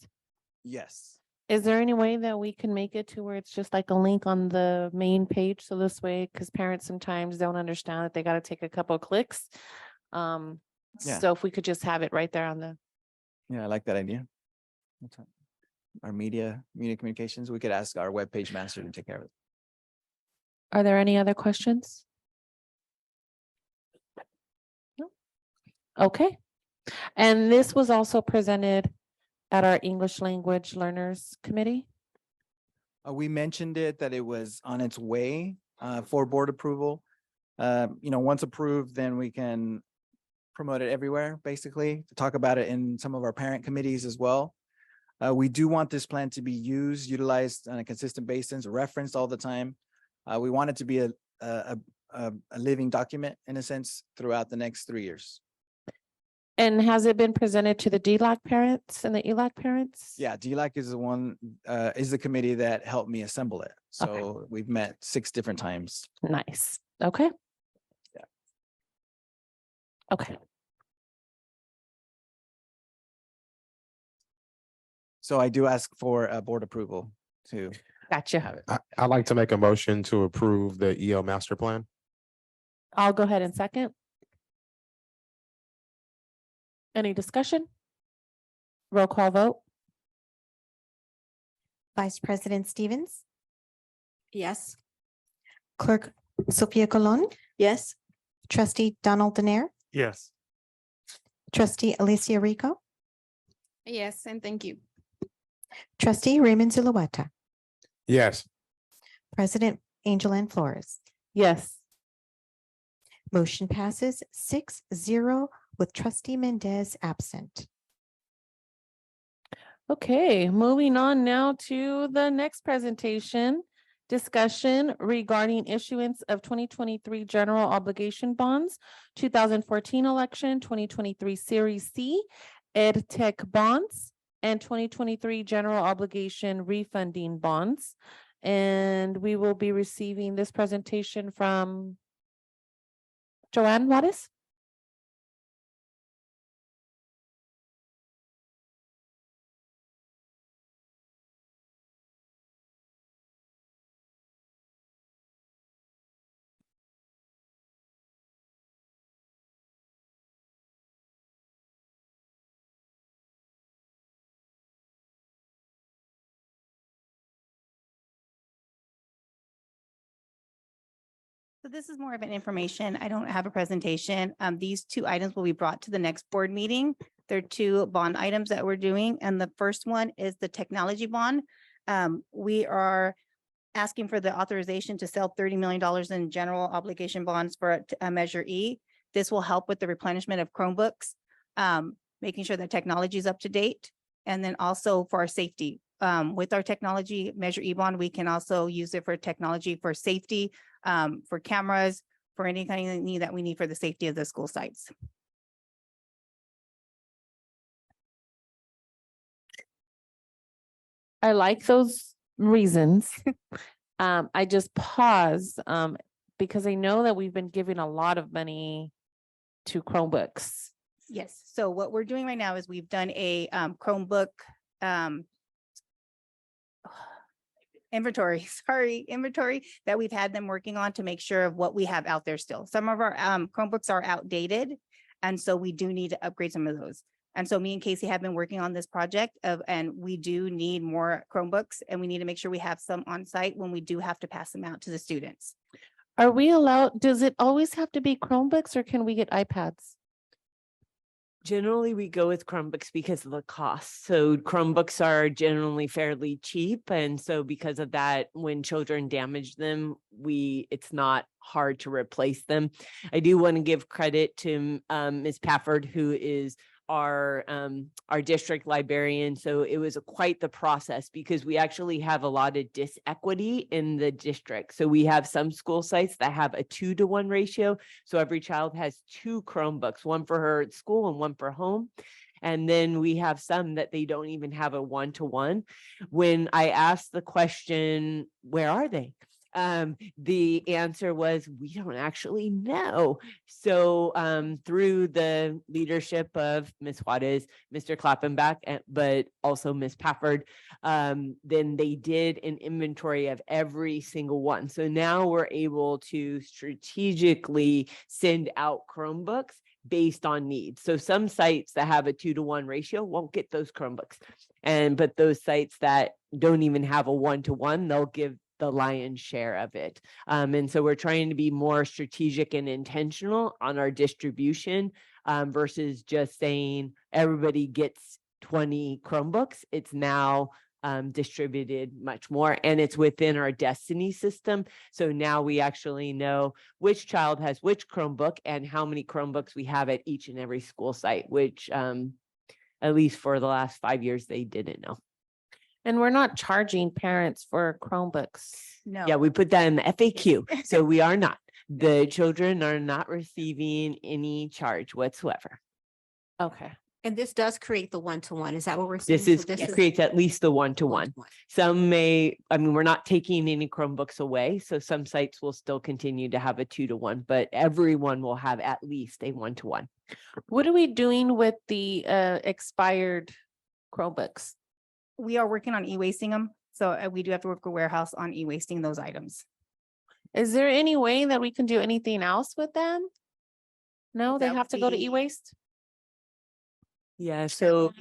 Yes. Is there any way that we can make it to where it's just like a link on the main page? So this way, because parents sometimes don't understand that they got to take a couple of clicks. Yeah. So if we could just have it right there on the. Yeah, I like that idea. That's right. Our media communications, we could ask our webpage master to take care of it. Are there any other questions? No? Okay. And this was also presented at our English Language Learners Committee? We mentioned it, that it was on its way for board approval. Once approved, then we can promote it everywhere, basically, to talk about it in some of our parent committees as well. We do want this plan to be utilized on a consistent basis, referenced all the time. We want it to be a living document, in a sense, throughout the next 3 years. And has it been presented to the DLAC parents and the ELAC parents? Yeah, DLAC is the one, is the committee that helped me assemble it. So we've met 6 different times. Nice. Okay. Yeah. Okay. So I do ask for a board approval to Gotcha. have it. I'd like to make a motion to approve the EL master plan. I'll go ahead and second. Any discussion? Roll call vote. Vice President Stevens, Yes. Clerk Sophia Colon, Yes. Trustee Donald Denaire, Yes. Trustee Alicia Rico, Yes, and thank you. Trustee Raymond Zulueta, Yes. President Angel Ann Flores. Yes. Motion passes 6-0 with Trustee Mendez absent. Okay, moving on now to the next presentation. Discussion regarding issuance of 2023 general obligation bonds, 2014 election, 2023 Series C, Ed Tech bonds, and 2023 general obligation refunding bonds. And we will be receiving this presentation from Joanne Juarez. So this is more of an information. I don't have a presentation. These 2 items will be brought to the next board meeting. They're 2 bond items that we're doing, and the first one is the technology bond. We are asking for the authorization to sell $30 million in general obligation bonds for a Measure E. This will help with the replenishment of Chromebooks, making sure that technology is up to date, and then also for our safety. With our technology Measure E bond, we can also use it for technology for safety, for cameras, for any kind of need that we need for the safety of the school sites. I like those reasons. I just pause because I know that we've been giving a lot of money to Chromebooks. Yes, so what we're doing right now is we've done a Chromebook inventory, inventory that we've had them working on to make sure of what we have out there still. Some of our Chromebooks are outdated, and so we do need to upgrade some of those. And so me and Casey have been working on this project and we do need more Chromebooks, and we need to make sure we have some on site when we do have to pass them out to the students. Are we allowed, does it always have to be Chromebooks or can we get iPads? Generally, we go with Chromebooks because of the cost. So Chromebooks are generally fairly cheap. And so because of that, when children damage them, it's not hard to replace them. I do want to give credit to Ms. Pafford, who is our district librarian. So it was quite the process because we actually have a lot of disequity in the district. So we have some school sites that have a 2-to-1 ratio. So every child has 2 Chromebooks, one for her at school and one for home. And then we have some that they don't even have a 1-to-1. When I asked the question, where are they? The answer was, we don't actually know. So through the leadership of Ms. Juarez, Mr. Klappenbach, but also Ms. Pafford, then they did an inventory of every single one. So now we're able to strategically send out Chromebooks based on needs. So some sites that have a 2-to-1 ratio won't get those Chromebooks. But those sites that don't even have a 1-to-1, they'll give the lion's share of it. And so we're trying to be more strategic and intentional on our distribution versus just saying everybody gets 20 Chromebooks. It's now distributed much more, and it's within our Destiny system. So now we actually know which child has which Chromebook and how many Chromebooks we have at each and every school site, which at least for the last 5 years, they didn't know. And we're not charging parents for Chromebooks. No. Yeah, we put that in the FAQ. So we are not. The children are not receiving any charge whatsoever. Okay. And this does create the 1-to-1. Is that what we're saying? This So is creates at least the 1-to-1. Some may, we're not taking any Chromebooks away. So some sites will still continue to have a 2-to-1, but everyone will have at least a 1-to-1. What are we doing with the expired Chromebooks? We are working on e-wasting them. So we do have to work with warehouse on e-wasting those items. Is there any way that we can do anything else with them? No, they That have would to go to be- e-waste? Yeah, so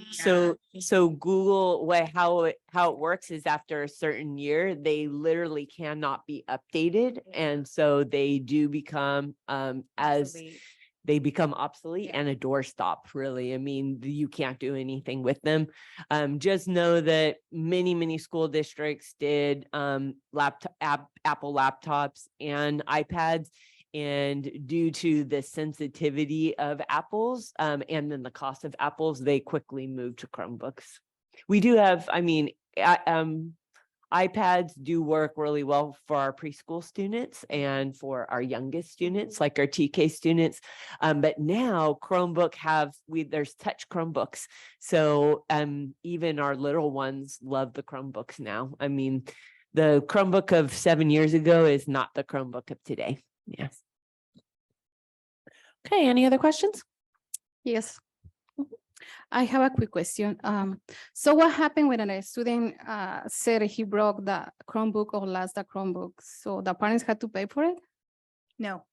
Google, how it works is after a certain year, they literally cannot be updated. And so they do become Obsolete. they become obsolete Yeah. and a doorstop, really. You can't do anything with them. Just know that many school districts did Apple laptops and iPads. And due to the sensitivity of apples and then the cost of apples, they quickly moved to Chromebooks. We do have, iPads do work really well for our preschool students and for our youngest students, like our TK students. But now Chromebook there's touch Chromebooks. So even our little ones love the Chromebooks now. The Chromebook of 7 years ago is not the Chromebook of today. Yes. Okay, any other questions? Yes. I have a quick question. So what happened when a student said he broke the Chromebook or lost the Chromebook? So the parents had to pay for it? No,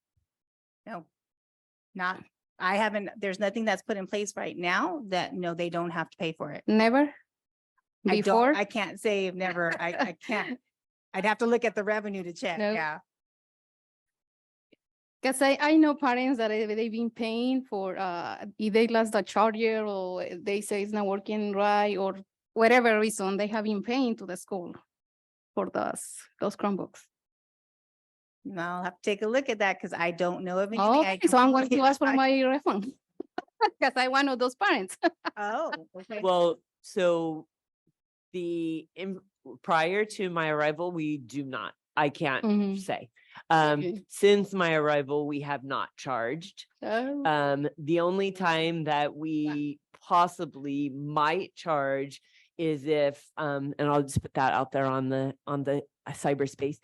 not, I haven't, there's nothing that's put in place right now that, no, they don't have to pay for it. Never? Before? I can't say never, I can't. I'd have to look at the revenue to check, No. yeah. Because I know parents that they've been paying for if they lost the charger or they say it's not working right or whatever reason, they have been paying to the school for those Chromebooks. No, I'll have to take a look at that because I don't know of anything. Okay, so I'm going to ask for my refund. Because I'm one of those parents. Oh, okay. Well, so prior to my arrival, I can't Mhm. say. Okay. Since my arrival, we have not charged. Oh. The only time that we possibly might charge is if, and I'll just put that out there on the cyberspace,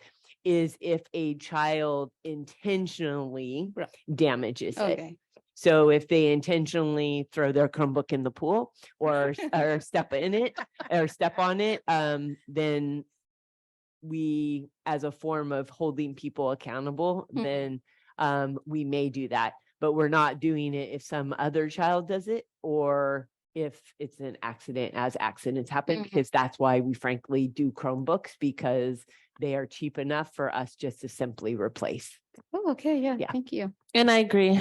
is if a child intentionally damages it. Okay. So if they intentionally throw their Chromebook in the pool or step in it or step on it, then we, as a form of holding people accountable, Mhm. then we may do that. But we're not doing it if some other child does it or if it's an accident, as accidents happen, Mhm. because that's why we frankly do Chromebooks, because they are cheap enough for us just to simply replace. Oh, okay, yeah, Yeah. thank you. And I agree,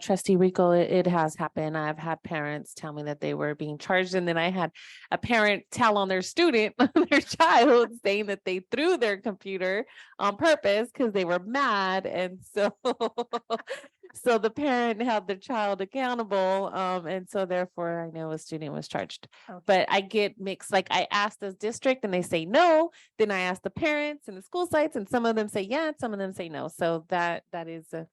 trustee Rico, it has happened. I've had parents tell me that they were being charged, and then I had a parent tell on their student, their child, saying that they threw their computer on purpose because they were mad. And so, so the parent held their child accountable. And so therefore I know a student was charged. But I get mixed, like I asked the district and they say no, then I ask the parents and the school sites, and some of them say yeah, and some of them say no. So that is a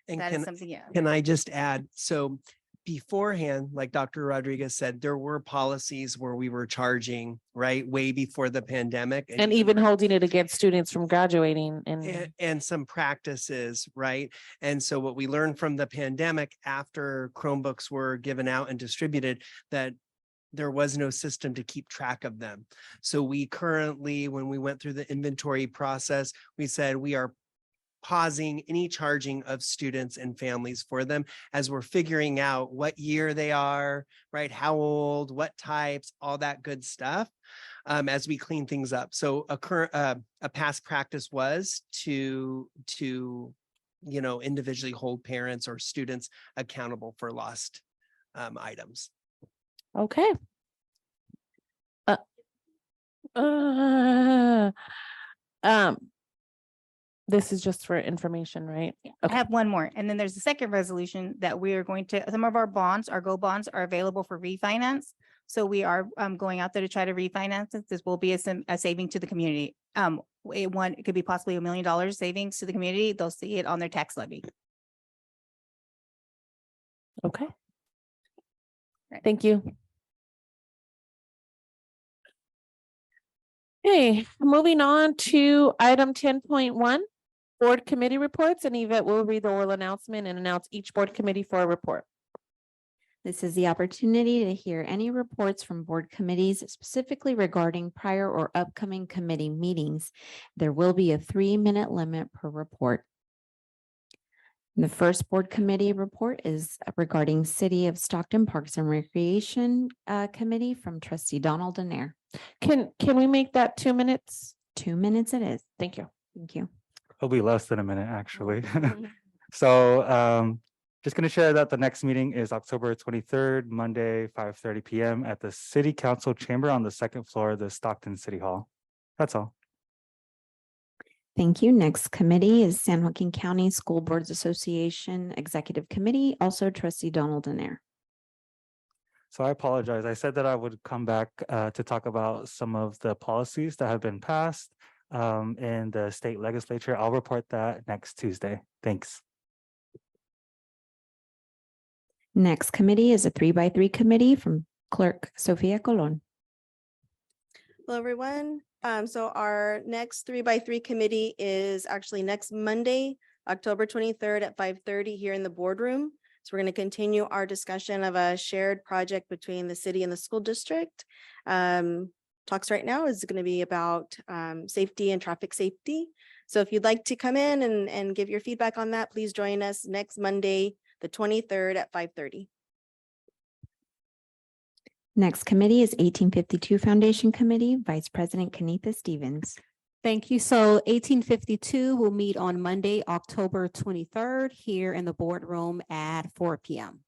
And That is can, something, yeah. can I just add, so beforehand, like Dr. Rodriguez said, there were policies where we were charging, right, way before the pandemic. and even holding it against students from graduating and some practices, right? And so what we learned from the pandemic after Chromebooks were given out and distributed, that there was no system to keep track of them. So we currently, when we went through the inventory process, we said we are pausing any charging of students and families for them as we're figuring out what year they are, right? How old, what types, all that good stuff, as we clean things up. So a past practice was to individually hold parents or students accountable for lost items. okay. This is just for information, right? I have one more, and then there's a second resolution that we are going to, some of our bonds, our GO bonds are available for refinance. So we are going out there to try to refinance it. This will be a saving to the community. It could be possibly $1 million savings to the community. They'll see it on their tax levy. Okay. Right. Thank you. Okay, moving on to item 10.1, board committee reports, and Yvette will read the oral announcement and announce each board committee for a report. This is the opportunity to hear any reports from board committees specifically regarding prior or upcoming committee meetings. There will be a 3-minute limit per report. The first board committee report is regarding City of Stockton Parks and Recreation Committee from trustee Donald Danair. Can we make that 2 minutes? 2 minutes it is. Thank you. Thank you. It'll be less than a minute, actually. So just going to share that the next meeting is October 23rd, Monday, 5:30 p.m. at the City Council Chamber on the 2nd floor of the Stockton City Hall. That's all. Thank you. Next committee is San Joaquin County School Boards Association Executive Committee, also trustee Donald Danair. So I apologize. I said that I would come back to talk about some of the policies that have been passed in the state legislature. I'll report that next Tuesday. Thanks. Next committee is a 3x3 committee from Clerk Sofia Colon. Hello, everyone. So our next 3x3 committee is actually next Monday, October 23rd at 5:30 here in the boardroom. So we're going to continue our discussion of a shared project between the city and the school district. Talks right now is going to be about safety and traffic safety. So if you'd like to come in and give your feedback on that, please join us next Monday, the 23rd at 5:30. Next committee is 1852 Foundation Committee, Vice President Kenitha Stevens. Thank you. So 1852 will meet on Monday, October 23rd, here in the boardroom at 4 p.m.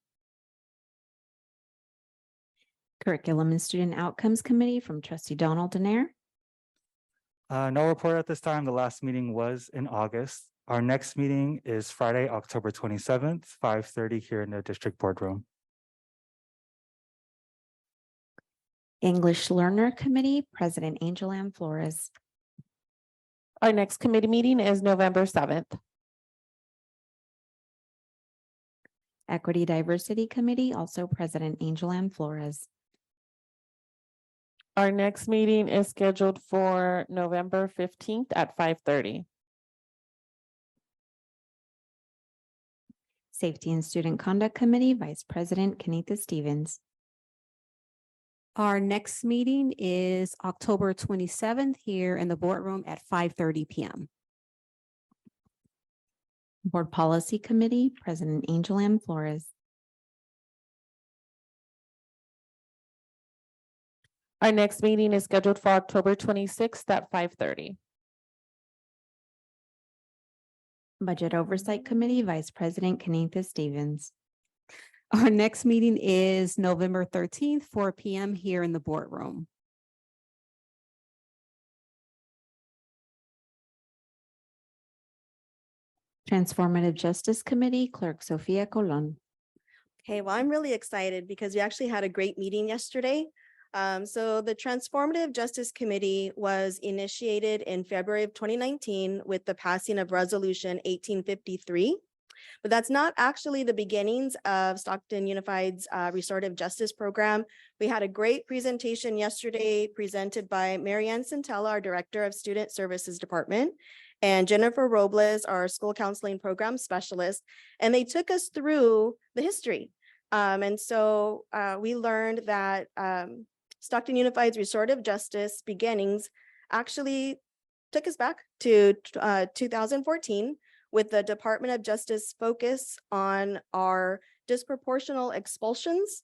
Curriculum and Student Outcomes Committee from trustee Donald Danair. No report at this time. The last meeting was in August. Our next meeting is Friday, October 27th, 5:30 here in the district boardroom. English Learner Committee, President Angel Ann Flores. Our next committee meeting is November 7th. Equity Diversity Committee, also President Angel Ann Flores. Our next meeting is scheduled for November 15th at 5:30. Safety and Student Conduct Committee, Vice President Kenita Stevens. Our next meeting is October 27th here in the boardroom at 5:30 PM. Board Policy Committee, President Angel Ann Flores. Our next meeting is scheduled for October 26th at 5:30. Budget Oversight Committee, Vice President Kenita Stevens. Our next meeting is November 13th, 4 PM here in the boardroom. Transformative Justice Committee, Clerk Sofia Colon. Okay, well, I'm really excited because we actually had a great meeting yesterday. So the Transformative Justice Committee was initiated in February of 2019 with the passing of Resolution 1853. But that's not actually the beginnings of Stockton Unified's restorative justice program. We had a great presentation yesterday presented by Marianne Centella, our Director of Student Services Department, and Jennifer Robles, our school counseling program specialist, and they took us through the history. And so we learned that Stockton Unified's restorative justice beginnings actually took us back to 2014 with the Department of Justice focus on our disproportional expulsions.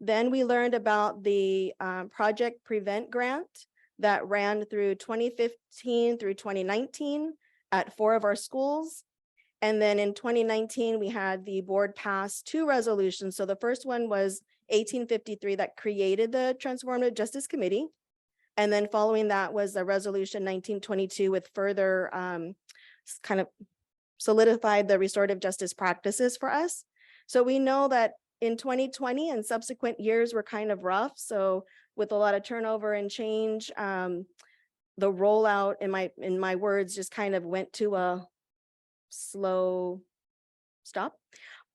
Then we learned about the Project Prevent grant that ran through 2015 through 2019 at 4 of our schools. And then in 2019, we had the board pass 2 resolutions. So the first one was 1853 that created the Transformative Justice Committee. And then following that was the resolution 1922 with further kind of solidified the restorative justice practices for us. So we know that in 2020 and subsequent years were kind of rough. So with a lot of turnover and change, the rollout in my words just kind of went to a slow stop.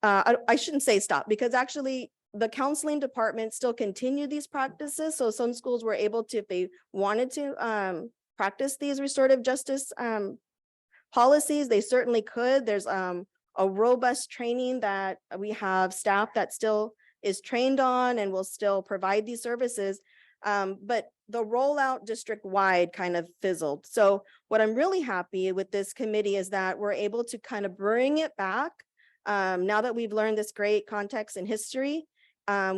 I shouldn't say stop because actually the counseling department still continued these practices. So some schools were able to, if they wanted to practice these restorative justice policies, they certainly could. There's a robust training that we have staff that still is trained on and will still provide these services. But the rollout district-wide kind of fizzled. So what I'm really happy with this committee is that we're able to kind of bring it back. Now that we've learned this great context and history,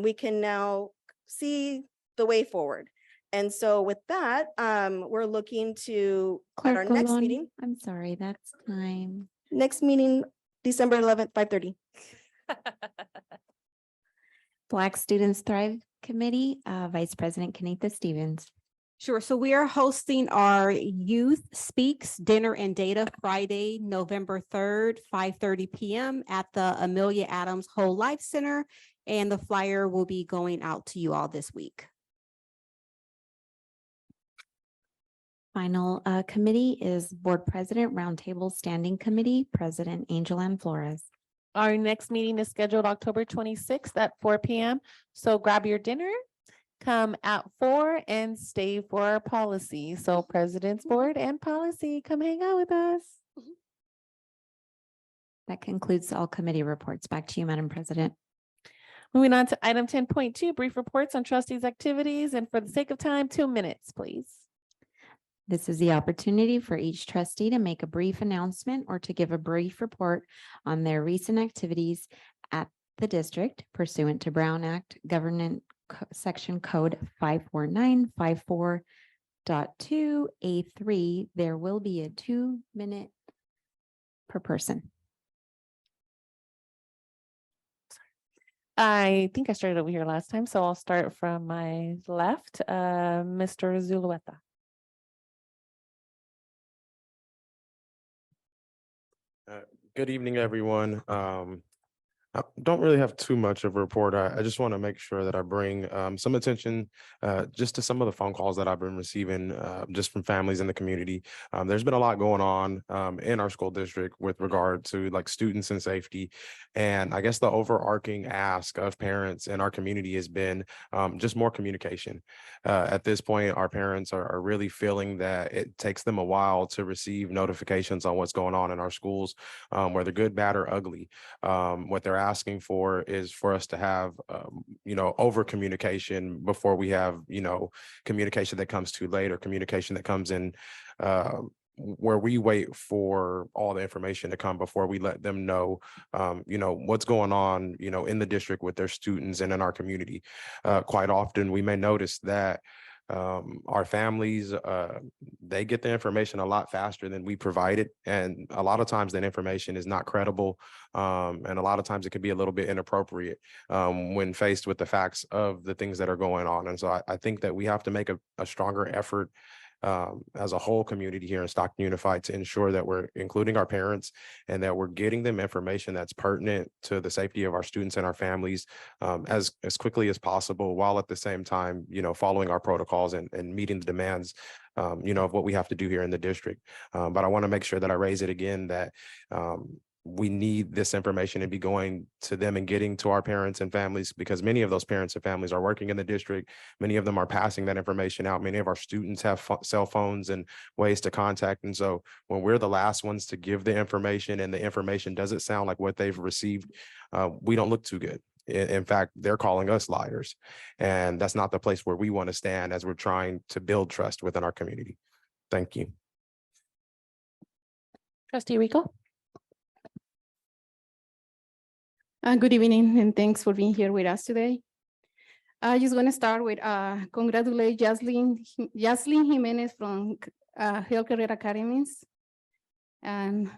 we can now see the way forward. And so with that, we're looking to at our Clerk next Colon, meeting. I'm sorry, that's time. Next meeting, December 11th, 5:30. Black Students Thrive Committee, Vice President Kenita Stevens. Sure. So we are hosting our Youth Speaks Dinner and Data Friday, November 3rd, 5:30 PM at the Amelia Adams Whole Life Center. And the flyer will be going out to you all this week. Final committee is Board President Roundtable Standing Committee, President Angel Ann Flores. Our next meeting is scheduled October 26th at 4 PM. So grab your dinner, come at 4 and stay for our policy. So President's Board and Policy, come hang out with us. That concludes all committee reports. Back to you, Madam President. Moving on to item 10.2, brief reports on trustees' activities. And for the sake of time, 2 minutes, please. This is the opportunity for each trustee to make a brief announcement or to give a brief report on their recent activities at the district pursuant to Brown Act Government Section Code 54954.2A3. There will be a 2-minute per person. I think I started over here last time, so I'll start from my left. Mr. Zulueta. Good evening, everyone. I don't really have too much of a report. I just want to make sure that I bring some attention just to some of the phone calls that I've been receiving just from families in the community. There's been a lot going on in our school district with regard to like students and safety. And I guess the overarching ask of parents in our community has been just more communication. At this point, our parents are really feeling that it takes them a while to receive notifications on what's going on in our schools, whether good, bad, or ugly. What they're asking for is for us to have, over communication before we have, communication that comes too late or communication that comes in where we wait for all the information to come before we let them know, what's going on, in the district with their students and in our community. Quite often, we may notice that our families, they get the information a lot faster than we provide it. And a lot of times that information is not credible. And a lot of times it can be a little bit inappropriate when faced with the facts of the things that are going on. And so I think that we have to make a stronger effort as a whole community here in Stockton Unified to ensure that we're including our parents and that we're getting them information that's pertinent to the safety of our students and our families as quickly as possible, while at the same time, following our protocols and meeting the demands, of what we have to do here in the district. But I want to make sure that I raise it again that we need this information to be going to them and getting to our parents and families, because many of those parents and families are working in the district. Many of them are passing that information out. Many of our students have cell phones and ways to contact. And so when we're the last ones to give the information and the information doesn't sound like what they've received, we don't look too good. In fact, they're calling us liars. And that's not the place where we want to stand as we're trying to build trust within our community. Thank you. Trustee Rico. Good evening, and thanks for being here with us today. I just want to start with congratulate Jaslyn Jimenez from Hill Career Academies. And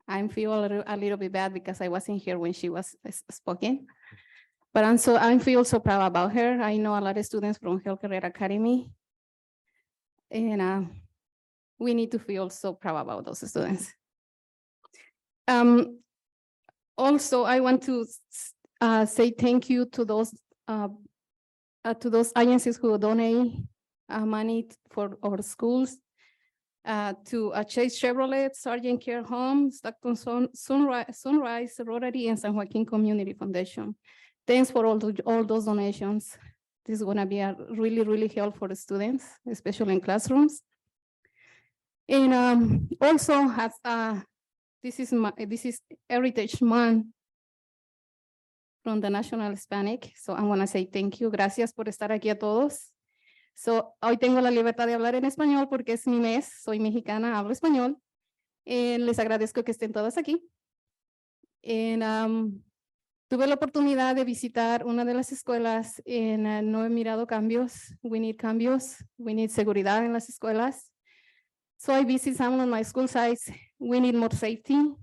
I feel a little bit bad because I wasn't here when she was spoken. But I feel so proud about her. I know a lot of students from Hill Career Academy. And we need to feel so proud about those students. Also, I want to say thank you to those agencies who donate money for our schools, to Chase Chevrolet, Sargent Care Home, Stockton Sunrise, Rotary, and San Joaquin Community Foundation. Thanks for all those donations. This is going to be a really, really help for the students, especially in classrooms. And also, has this is Heritage Month from the National Hispanic. So I want to say thank you. Gracias por estar aquí a todos. So hoy tengo la libertad de hablar en español porque es mi mes. Soy mexicana, hablo español. Les agradezco que estén todas aquí. Tuve la oportunidad de visitar una de las escuelas y no he mirado cambios. We need cambios. We need seguridad en las escuelas. So I visit some of my school sites. We need more safety.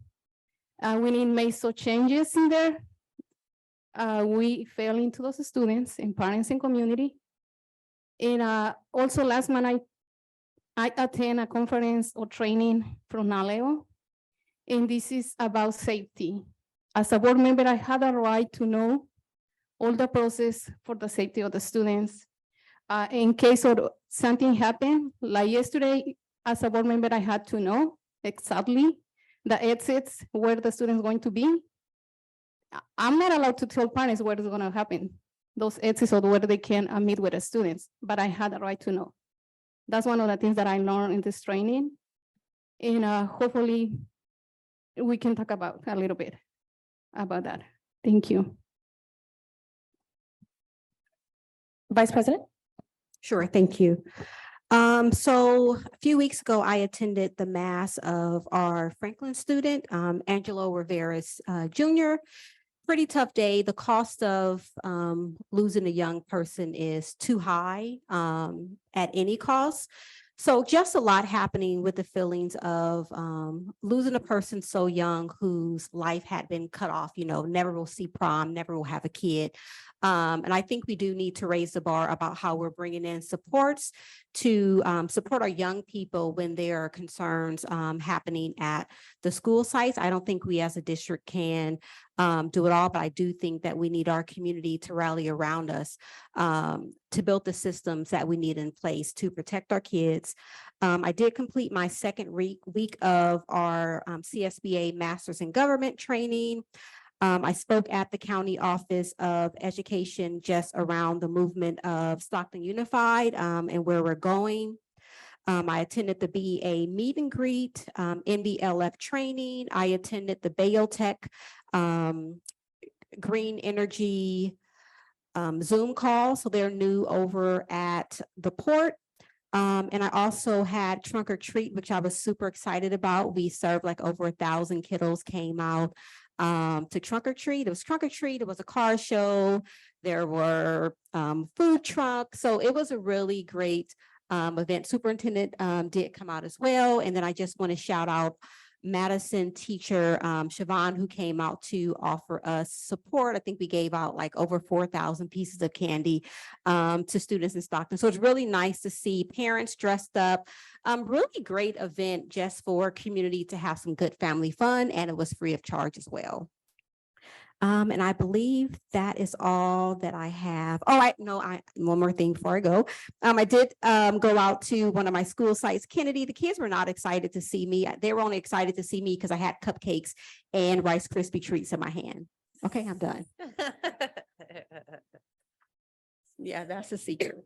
We need make some changes in there. We fail into those students and parents and community. And also last month, I attend a conference or training from NALEO, and this is about safety. As a board member, I had a right to know all the process for the safety of the students. In case of something happened, like yesterday, as a board member, I had to know exactly the exits where the students going to be. I'm not allowed to tell parents what is going to happen, those exits or where they can meet with the students, but I had the right to know. That's one of the things that I learned in this training. And hopefully we can talk about a little bit about that. Thank you. Vice President? Sure, thank you. So a few weeks ago, I attended the mass of our Franklin student, Angelo Rivera's Jr. Pretty tough day. The cost of losing a young person is too high at any cost. So just a lot happening with the feelings of losing a person so young whose life had been cut off, never will see prom, never will have a kid. And I think we do need to raise the bar about how we're bringing in supports to support our young people when there are concerns happening at the school sites. I don't think we as a district can do it all, but I do think that we need our community to rally around us to build the systems that we need in place to protect our kids. I did complete my second week of our CSBA Masters in Government training. I spoke at the County Office of Education just around the movement of Stockton Unified and where we're going. I attended the BEA meet and greet, NBLF training. I attended the Biotech Green Energy Zoom call. So they're new over at the port. And I also had trunk or treat, which I was super excited about. We served like over 1,000 kiddos came out to trunk or treat. It was trunk or treat. It was a car show. There were food trucks. So it was a really great event. Superintendent did come out as well. And then I just want to shout out Madison teacher Siobhan, who came out to offer us support. I think we gave out like over 4,000 pieces of candy to students in Stockton. So it's really nice to see parents dressed up. Really great event just for community to have some good family fun, and it was free of charge as well. And I believe that is all that I have. Oh, one more thing before I go. I did go out to one of my school sites, Kennedy. The kids were not excited to see me. They were only excited to see me because I had cupcakes and Rice Krispie treats in my hand. Okay, I'm done. Yeah, that's a secret.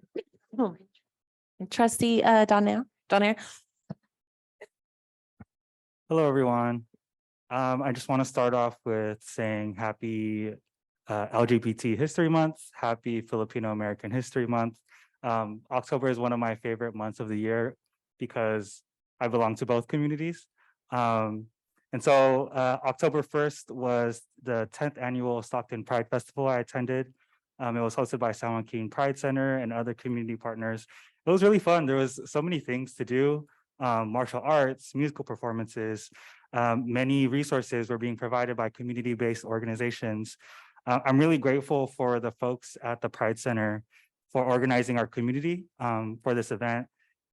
Trustee Donaire. Hello, everyone. I just want to start off with saying happy LGBT History Month, happy Filipino American History Month. October is one of my favorite months of the year because I belong to both communities. And so October 1st was the 10th annual Stockton Pride Festival I attended. It was hosted by San Joaquin Pride Center and other community partners. It was really fun. There was so many things to do, martial arts, musical performances. Many resources were being provided by community-based organizations. I'm really grateful for the folks at the Pride Center for organizing our community for this event.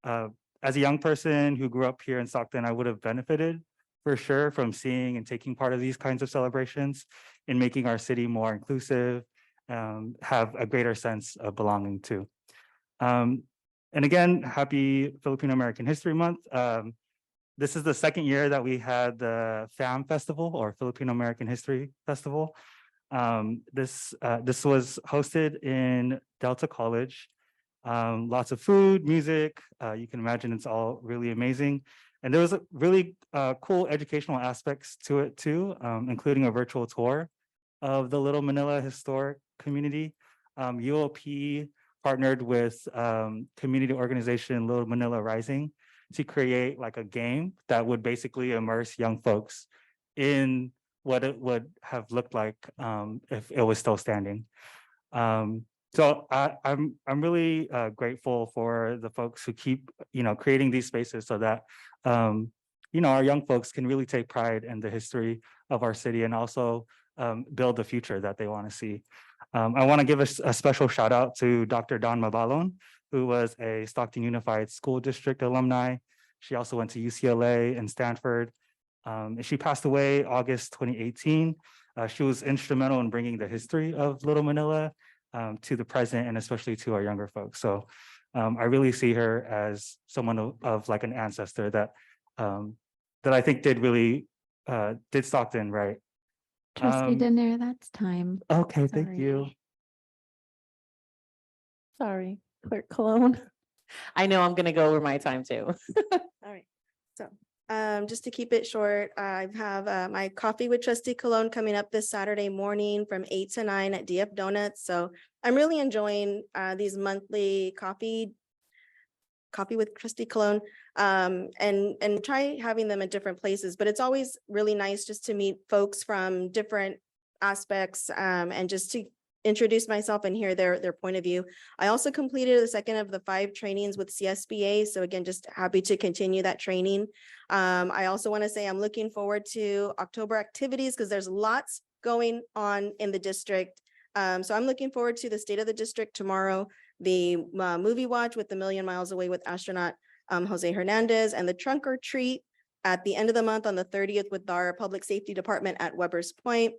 As a young person who grew up here in Stockton, I would have benefited for sure from seeing and taking part of these kinds of celebrations in making our city more inclusive, have a greater sense of belonging to. And again, happy Filipino American History Month. This is the second year that we had the FAM Festival, or Filipino American History Festival. This was hosted in Delta College. Lots of food, music. You can imagine it's all really amazing. And there was a really cool educational aspects to it too, including a virtual tour of the Little Manila Historic Community. UOP partnered with community organization Little Manila Rising to create like a game that would basically immerse young folks in what it would have looked like if it was still standing. So I'm really grateful for the folks who keep creating these spaces so that our young folks can really take pride in the history of our city and also build the future that they want to see. I want to give a special shout out to Dr. Dawn Mabalon, who was a Stockton Unified School District alumni. She also went to UCLA and Stanford. She passed away August 2018. She was instrumental in bringing the history of Little Manila to the present and especially to our younger folks. So I really see her as someone of like an ancestor that I think did Stockton right. Trustee Donaire, that's time. Okay, thank you. Sorry, Clerk Cologne. I know I'm gonna go over my time too. All right, so just to keep it short, I have my Coffee with Trustee Cologne coming up this Saturday morning from 8 to 9 at DF Donuts. So I'm really enjoying these monthly coffee with Trustee Cologne and try having them at different places. But it's always really nice just to meet folks from different aspects and just to introduce myself and hear their point of view. I also completed the second of the 5 trainings with CSBA. So again, just happy to continue that training. I also want to say I'm looking forward to October activities because there's lots going on in the district. So I'm looking forward to the State of the District tomorrow, the movie watch with The Million Miles Away with astronaut Jose Hernandez, and the trunk or treat at the end of the month on the 30th with our public safety department at Weber's Point.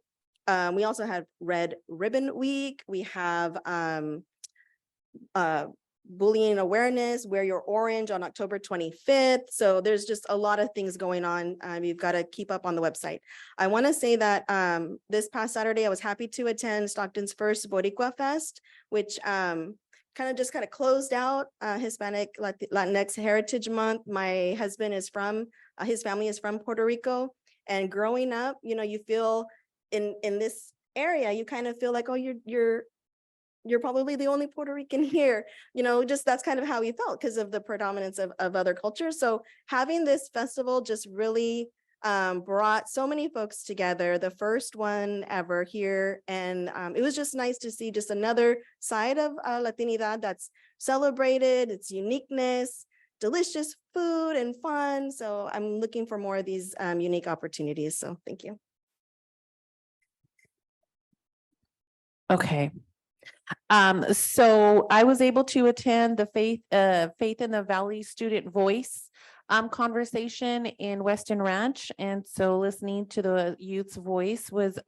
We also have Red Ribbon Week. We have bullying awareness, wear your orange on October 25th. So there's just a lot of things going on. You've got to keep up on the website. I want to say that this past Saturday, I was happy to attend Stockton's first Boricua Fest, which kind of closed out Hispanic Latinx Heritage Month. My husband is from, his family is from Puerto Rico. And growing up, you feel in this area, you kind of feel like, oh, you're probably the only Puerto Rican here, just that's kind of how we felt because of the predominance of other cultures. So having this festival just really brought so many folks together, the first one ever here. And it was just nice to see just another side of Latinidad that's celebrated, its uniqueness, delicious food and fun. So I'm looking for more of these unique opportunities. So thank you. Okay. So I was able to attend the Faith in the Valley Student Voice conversation in Weston Ranch. And so listening to the youth's voice was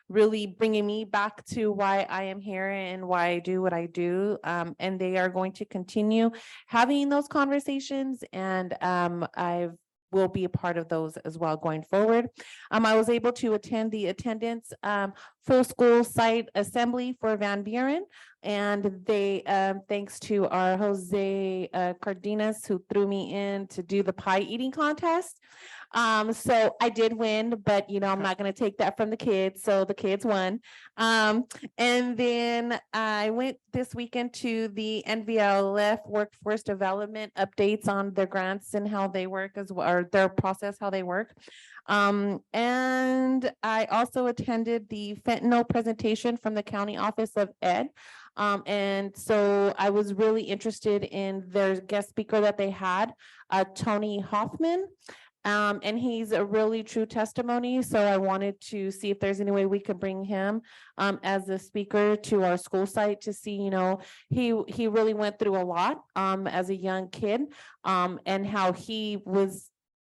really bringing me back to why I am here and why I do what I do. And they are going to continue having those conversations, and I will be a part of those as well going forward. I was able to attend the attendance full school site assembly for Van Buren, and they thanks to our Jose Cardenas, who threw me in to do the pie eating contest. So I did win, but I'm not going to take that from the kids. So the kids won. And then I went this weekend to the NVLF Workforce Development updates on their grants and how they work as well, or their process, how they work. And I also attended the fentanyl presentation from the County Office of Ed. And so I was really interested in their guest speaker that they had, Tony Hoffman. And he's a really true testimony. So I wanted to see if there's any way we could bring him as a speaker to our school site to see, he really went through a lot as a young kid, and how he was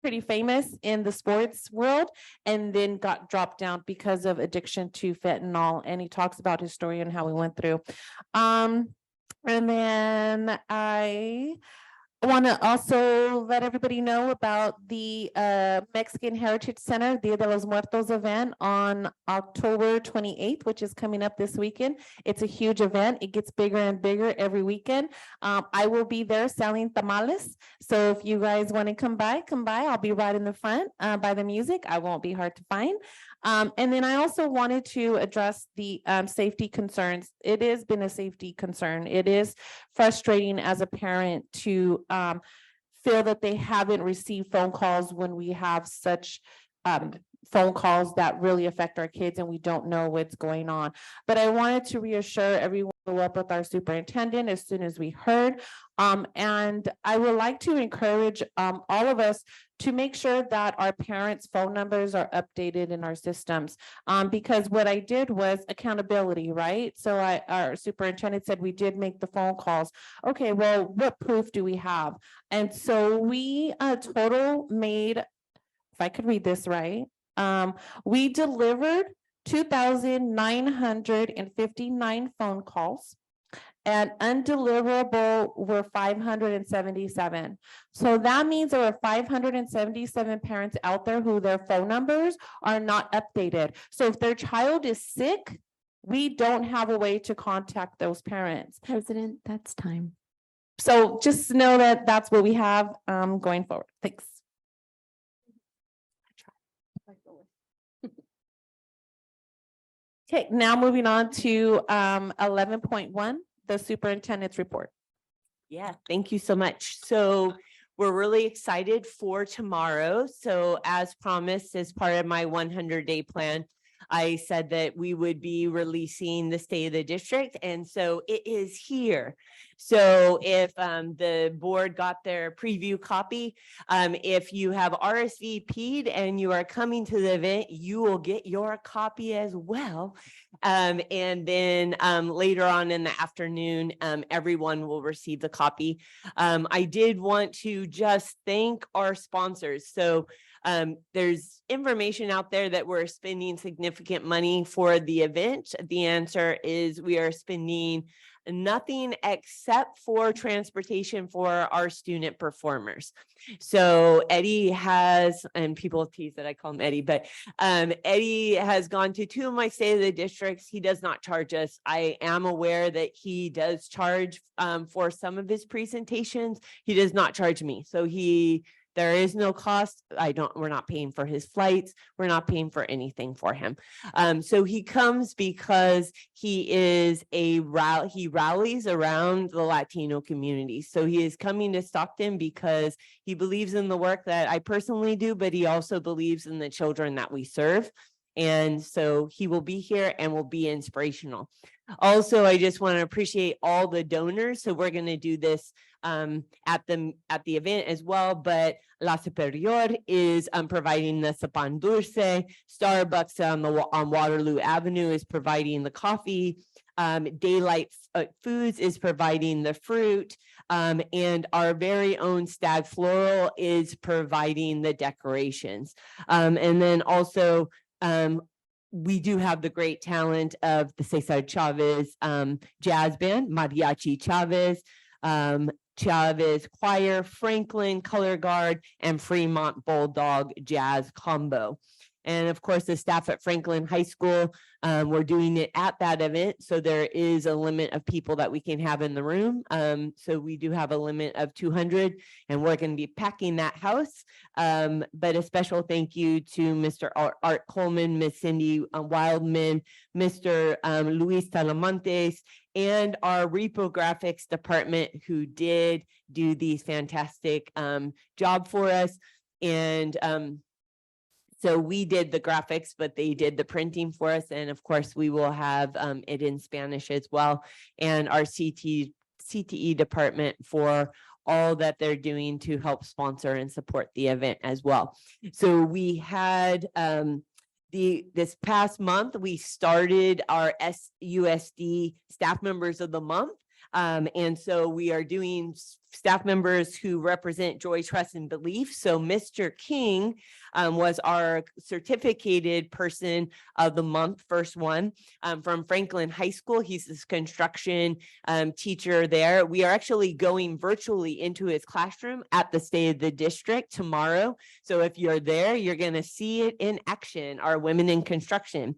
pretty famous in the sports world and then got dropped down because of addiction to fentanyl. And he talks about his story and how he went through. And then I want to also let everybody know about the Mexican Heritage Center Dia de los Muertos event on October 28th, which is coming up this weekend. It's a huge event. It gets bigger and bigger every weekend. I will be there selling tamales. So if you guys want to come by. I'll be right in the front by the music. I won't be hard to find. And then I also wanted to address the safety concerns. It has been a safety concern. It is frustrating as a parent to feel that they haven't received phone calls when we have such phone calls that really affect our kids and we don't know what's going on. But I wanted to reassure everyone, follow up with our superintendent as soon as we heard. And I would like to encourage all of us to make sure that our parents' phone numbers are updated in our systems. Because what I did was accountability, right? So our superintendent said we did make the phone calls. Okay, well, what proof do we have? And so we total made, if I could read this right, we delivered 2,959 phone calls, and undeliverable were 577. So that means there are 577 parents out there who their phone numbers are not updated. So if their child is sick, we don't have a way to contact those parents. President, that's time. So just know that that's what we have going forward. Thanks. Okay, now moving on to 11.1, the superintendent's report. Yeah, thank you so much. So we're really excited for tomorrow. So as promised, as part of my 100-day plan, I said that we would be releasing the state of the district. And so it is here. So if the board got their preview copy, if you have RSVP'd and you are coming to the event, you will get your copy as well. And then later on in the afternoon, everyone will receive the copy. I did want to just thank our sponsors. So there's information out there that we're spending significant money for the event. The answer is we are spending nothing except for transportation for our student performers. So Eddie has, and people tease that I call him Eddie, but Eddie has gone to 2 of my state of the districts. He does not charge us. I am aware that he does charge for some of his presentations. He does not charge me. So there is no cost. We're not paying for his flights. We're not paying for anything for him. So he comes because he rallies around the Latino community. So he is coming to Stockton because he believes in the work that I personally do, but he also believes in the children that we serve. And so he will be here and will be inspirational. Also, I just want to appreciate all the donors. So we're going to do this at the event as well, but La Superior is providing the pan dulce. Starbucks on Waterloo Avenue is providing the coffee. Daylight Foods is providing the fruit, and our very own Stag Floral is providing the decorations. And then also we do have the great talent of the Cesar Chavez jazz band, Mariachi Chavez, Chavez Choir, Franklin Color Guard, and Fremont Bulldog Jazz Combo. And of course, the staff at Franklin High School, we're doing it at that event. So there is a limit of people that we can have in the room. So we do have a limit of 200 and we're going to be packing that house. But a special thank you to Mr. Art Coleman, Miss Cindy Wildman, Mr. Luis Talamontes, and our reprographics department who did do these fantastic job for us. And so we did the graphics, but they did the printing for us. And of course, we will have it in Spanish as well. And our CTE department for all that they're doing to help sponsor and support the event as well. So we had this past month, we started our SUSD Staff Members of the Month. And so we are doing staff members who represent joy, trust, and belief. So Mr. King was our certificated person of the month, first one from Franklin High School. He's this construction teacher there. We are actually going virtually into his classroom at the State of the District tomorrow. So if you're there, you're going to see it in action, our women in construction.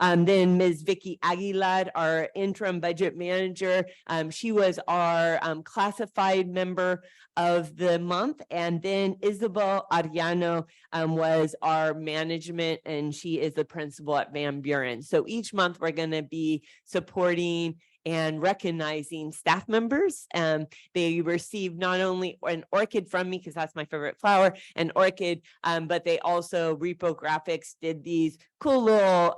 Then Ms. Vicky Aguilar, our interim budget manager, she was our classified member of the month. And then Isabel Ariano was our management, and she is the principal at Van Buren. So each month we're going to be supporting and recognizing staff members. They received not only an orchid from me, because that's my favorite flower, an orchid, but they also, Reprographics did these cool little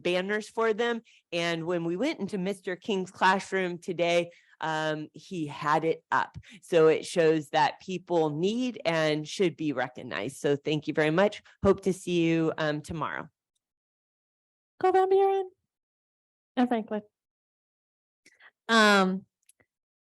banners for them. And when we went into Mr. King's classroom today, he had it up. So it shows that people need and should be recognized. So thank you very much. Hope to see you tomorrow. Go Van Buren and Franklin.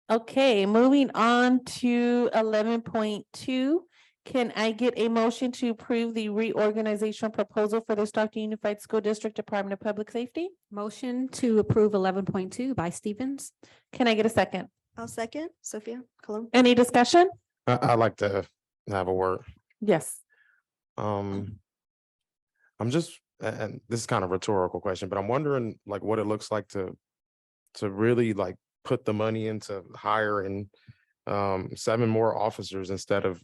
Okay, moving on to 11.2. Can I get a motion to approve the reorganizational proposal for the Stockton Unified School District Department of Public Safety? Motion to approve 11.2 by Stevens. Can I get a second? I'll second. Sophia Cologne. Any discussion? I'd like to have a word. Yes. I'm just, and this is kind of a rhetorical question, but I'm wondering like what it looks like to really like put the money into hiring 7 more officers instead of,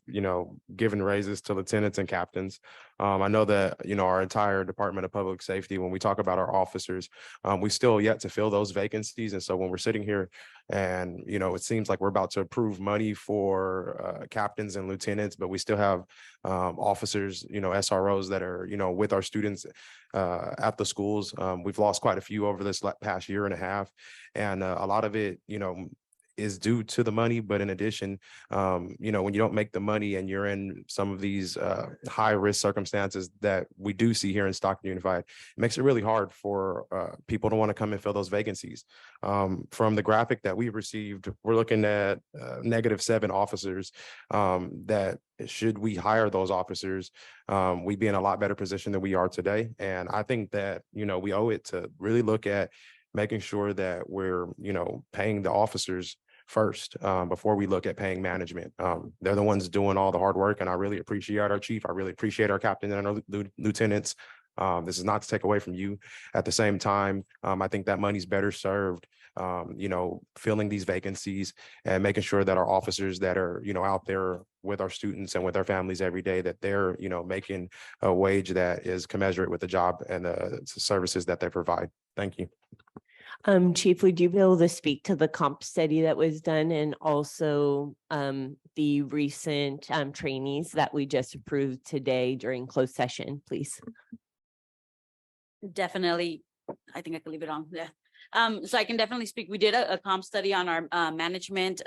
giving raises to lieutenants and captains. I know that, our entire Department of Public Safety, when we talk about our officers, we still yet to fill those vacancies. And so when we're sitting here and, it seems like we're about to approve money for captains and lieutenants, but we still have officers, SROs that are, with our students at the schools. We've lost quite a few over this past year and a half. And a lot of it, is due to the money, but in addition, you know, when you don't make the money and you're in some of these high risk circumstances that we do see here in Stockton Unified, it makes it really hard for people to want to come and fill those vacancies. From the graphic that we've received, we're looking at -7 officers that should we hire those officers, we'd be in a lot better position than we are today. And I think that, you know, we owe it to really look at making sure that we're, you know, paying the officers first before we look at paying management. They're the ones doing all the hard work, and I really appreciate our chief. I really appreciate our captain and our lieutenants. This is not to take away from you. At the same time, I think that money's better served, you know, filling these vacancies and making sure that our officers that are, you know, out there with our students and with our families every day, that they're, you know, making a wage that is commensurate with the job and the services that they provide. Thank you. Chief, would you be able to speak to the comp study that was done and also the recent trainees that we just approved today during closed session, please? Definitely. I think I can leave it on. Yeah. So I can definitely speak. We did a comp study on our management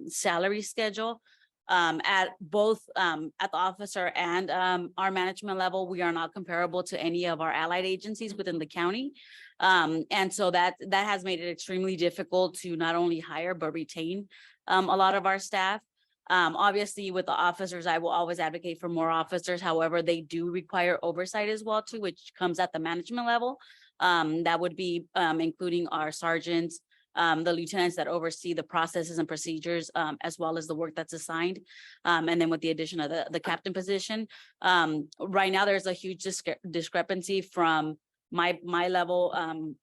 salary schedule. At both at the officer and our management level, we are not comparable to any of our allied agencies within the county. And so that has made it extremely difficult to not only hire but retain a lot of our staff. Obviously, with the officers, I will always advocate for more officers. However, they do require oversight as well too, which comes at the management level. That would be including our sergeants, the lieutenants that oversee the processes and procedures, as well as the work that's assigned. And then with the addition of the captain position, right now there's a huge discrepancy from my level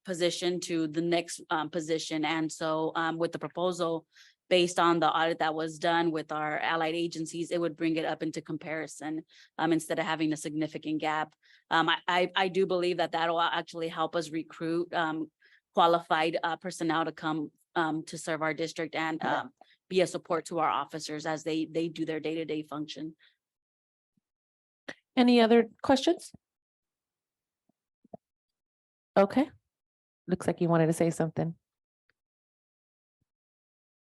position to the next position. And so with the proposal, based on the audit that was done with our allied agencies, it would bring it up into comparison instead of having a significant gap. I do believe that will actually help us recruit qualified personnel to come to serve our district and be a support to our officers as they do their day-to-day function. Any other questions? Okay. Looks like you wanted to say something.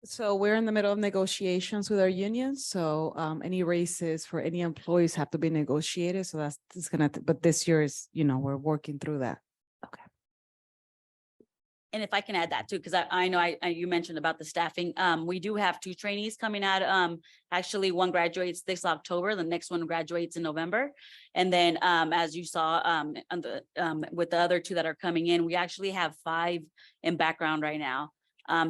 So we're in the middle of negotiations with our unions. So any raises for any employees have to be negotiated. So that's but this year is, you know, we're working through that. Okay. And if I can add that too, because I know you mentioned about the staffing. We do have 2 trainees coming out. Actually, one graduates this October, the next one graduates in November. And then as you saw with the other 2 that are coming in, we actually have 5 in background right now.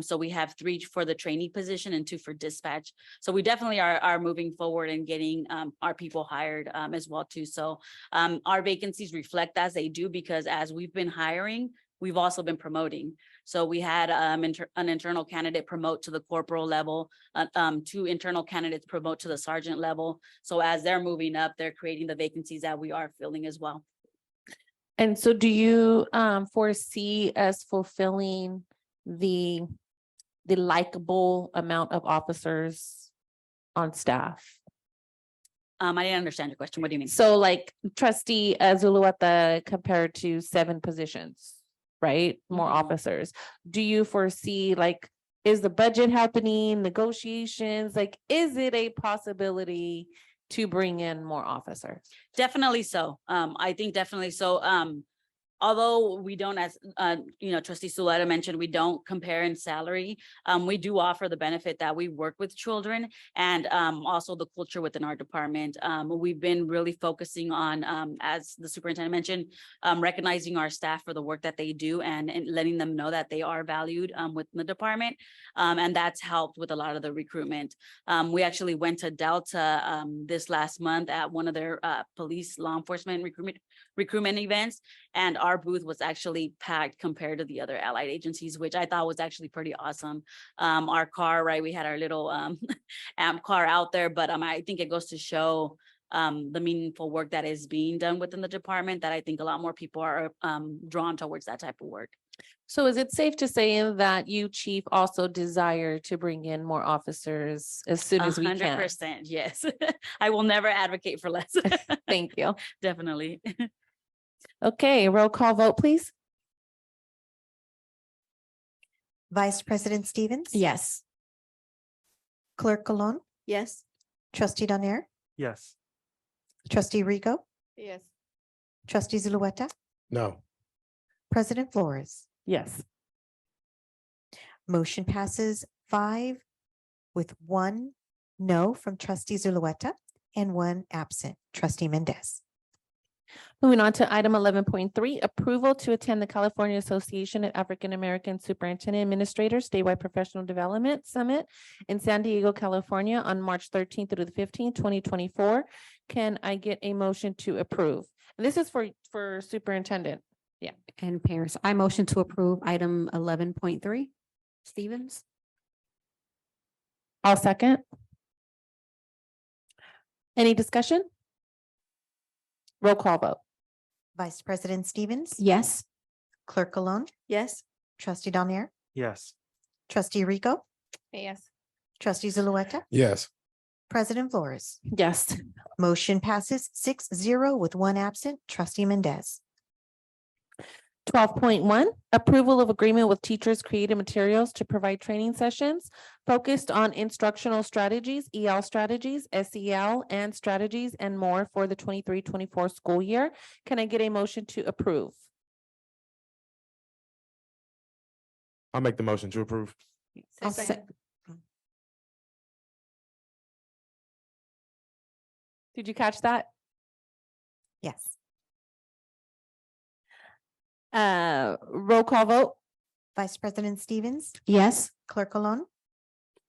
So we have 3 for the trainee position and 2 for dispatch. So we definitely are moving forward and getting our people hired as well too. So our vacancies reflect as they do, because as we've been hiring, we've also been promoting. So we had an internal candidate promote to the corporal level, 2 internal candidates promote to the sergeant level. So as they're moving up, they're creating the vacancies that we are filling as well. And so do you foresee us fulfilling the likable amount of officers on staff? I didn't understand your question. What do you mean? So like trustee Zulueta compared to 7 positions, right? More officers. Do you foresee, like, is the budget happening, negotiations? Like, is it a possibility to bring in more officers? Definitely so. I think definitely so. Although we don't, as you know, Trustee Suleta mentioned, we don't compare in salary. We do offer the benefit that we work with children and also the culture within our department. We've been really focusing on, as the superintendent mentioned, recognizing our staff for the work that they do and letting them know that they are valued within the department. And that's helped with a lot of the recruitment. We actually went to Delta this last month at one of their police law enforcement recruitment events, and our booth was actually packed compared to the other allied agencies, which I thought was actually pretty awesome. Our car, right, we had our little amp car out there, but I think it goes to show the meaningful work that is being done within the department, that I think a lot more people are drawn towards that type of work. So is it safe to say that you, Chief, also desire to bring in more officers as soon as we can? 100%, yes. I will never advocate for less. Thank you. Definitely. Okay, roll call vote, please. Vice President Stevens? Yes. Clerk Colon, Yes. trustee Danier, Yes. trustee Rico, Yes. trustee Zulueta, No. President Flores. Yes. Motion passes 5 with 1 no from trustee Zulueta and 1 absent, trustee Mendez. Moving on to item 11.3, approval to attend the California Association of African American Superintendent Administrators Statewide Professional Development Summit in San Diego, California on March 13th through the 15th, 2024. Can I get a motion to approve? And this is for superintendent. Yeah. And parents, I motion to approve item 11.3. Stevens? I'll second. Any discussion? Roll call vote. Vice President Stevens, Yes. Clerk Colon, Yes. trustee Danier, Yes. trustee Rico, Yes. trustee Zulueta, Yes. President Flores. Yes. Motion passes 6-0 with 1 absent, trustee Mendez. 12.1, approval of agreement with teachers creative materials to provide training sessions focused on instructional strategies, EL strategies, SEL and strategies and more for the 23-24 school year. Can I get a motion to approve? I'll make the motion to approve. I'll sec- Did you catch that? Yes. Roll call vote. Vice President Stevens, Yes. Clerk Colon,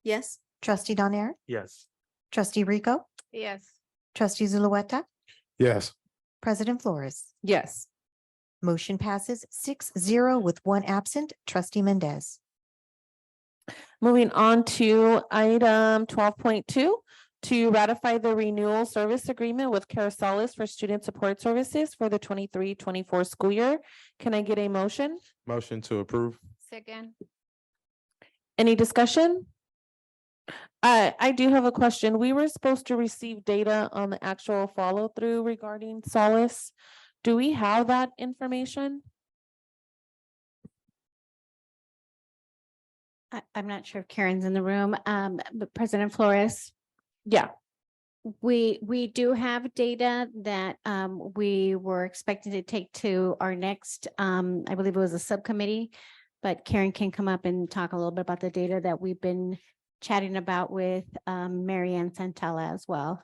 Yes. trustee Danier, Yes. trustee Rico, Yes. trustee Zulueta, Yes. President Flores. Yes. Motion passes 6-0 with 1 absent, trustee Mendez. Moving on to item 12.2, to ratify the renewal service agreement with Carasalis for student support services for the 23-24 school year. Can I get a motion? Motion to approve. Second. Any discussion? I do have a question. We were supposed to receive data on the actual follow through regarding Solace. Do we have that information? I'm not sure if Karen's in the room, but President Flores, Yeah. we do have data that we were expecting to take to our next, I believe it was a subcommittee. But Karen can come up and talk a little bit about the data that we've been chatting about with Marianne Santella as well.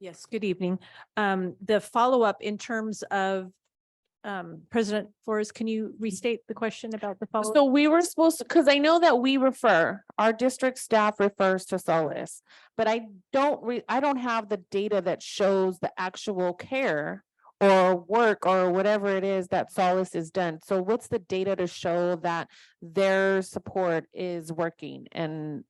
Yes, good evening. The follow-up in terms of President Flores, can you restate the question about the follow-up? So we were supposed to, because I know that our district staff refers to Solace, but I don't have the data that shows the actual care or work or whatever it is that Solace is done. So what's the data to show that their support is working? And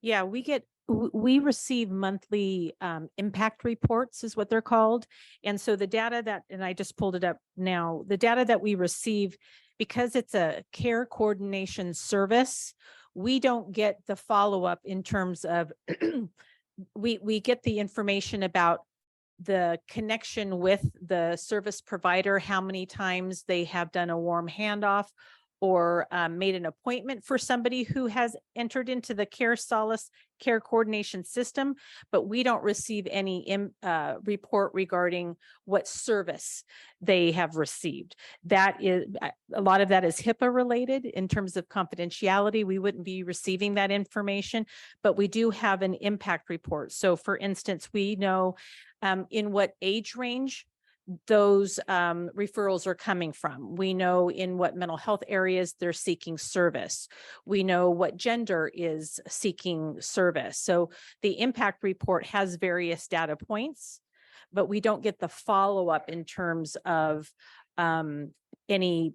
Yeah, we receive monthly impact reports is what they're called. And so the data that, and I just pulled it up now, the data that we receive, because it's a care coordination service, we don't get the follow-up in terms of, we get the information about the connection with the service provider, how many times they have done a warm handoff or made an appointment for somebody who has entered into the Care Solace care coordination system, but we don't receive any report regarding what service they have received. That is, a lot of that is HIPAA related in terms of confidentiality. We wouldn't be receiving that information, but we do have an impact report. So for instance, we know in what age range those referrals are coming from. We know in what mental health areas they're seeking service. We know what gender is seeking service. So the impact report has various data points, but we don't get the follow-up in terms of any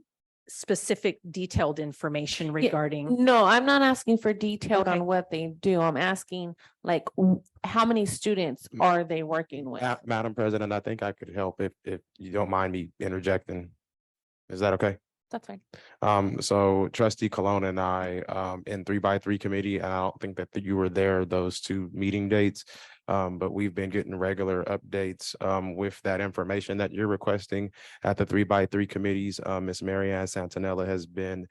specific detailed information regarding. no, I'm not asking for detailed Okay. on what they do. I'm asking like how many students are they working with? Madam President, I think I could help if you don't mind me interjecting. Is that okay? That's fine. So trustee Colon and I, in 3x3 committee, and I don't think that you were there those two meeting dates. But we've been getting regular updates, with that information that you're requesting at the 3x3 committees. Ms. Marianne Santanella has been,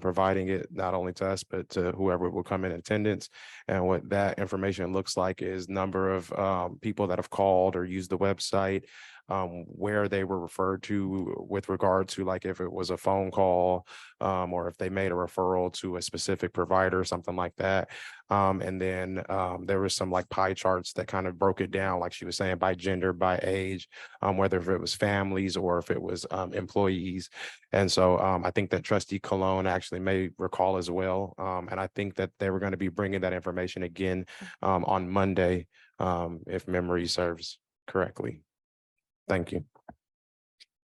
providing it not only to us, but to whoever will come in attendance. And what that information looks like is number of, people that have called or used the website, where they were referred to with regard to, like, if it was a phone call, or if they made a referral to a specific provider, something like that. And then there was some like pie charts that kind of broke it down, like she was saying, by gender, by age, whether if it was families or if it was employees. And so I think that trustee Colon actually may recall as well. And I think that they were going to be bringing that information again on Monday, if memory serves correctly. Thank you.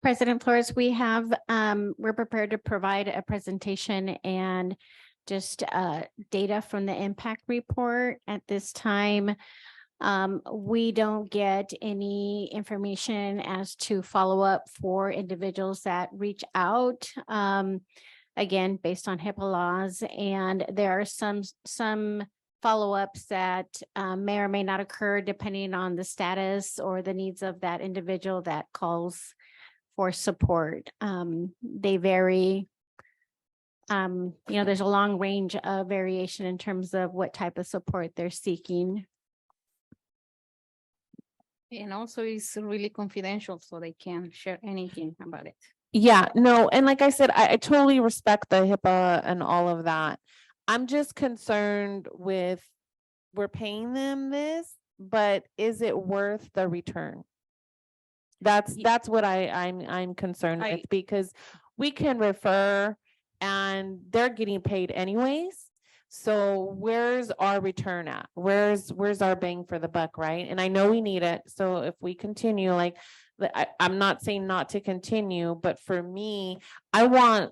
President Flores, we're prepared to provide a presentation and just data from the impact report. At this time, we don't get any information as to follow up for individuals that reach out. Again, based on HIPAA laws, and there are some follow-ups that may or may not occur depending on the status or the needs of that individual that calls for support. They vary. There's a long range of variation in terms of what type of support they're seeking. And also it's really confidential, so they can't share anything about it. Yeah, no, and like I said, I totally respect the HIPAA and all of that. I'm just concerned with, we're paying them this, but is it worth the return? That's what I'm concerned with, because we can refer and they're getting paid anyways. So where's our return at? Where's our bang for the buck, right? And I know we need it. So if we continue, like, I'm not saying not to continue, but for me, I want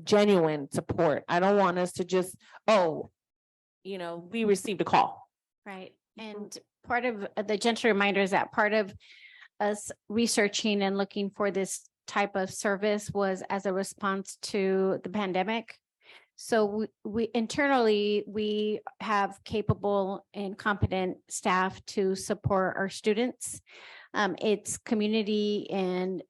genuine support. I don't want us to just, we received a call. Right. And part of the gentle reminder is that part of us researching and looking for this type of service was as a response to the pandemic. So we internally, we have capable and competent staff to support our students. It's community and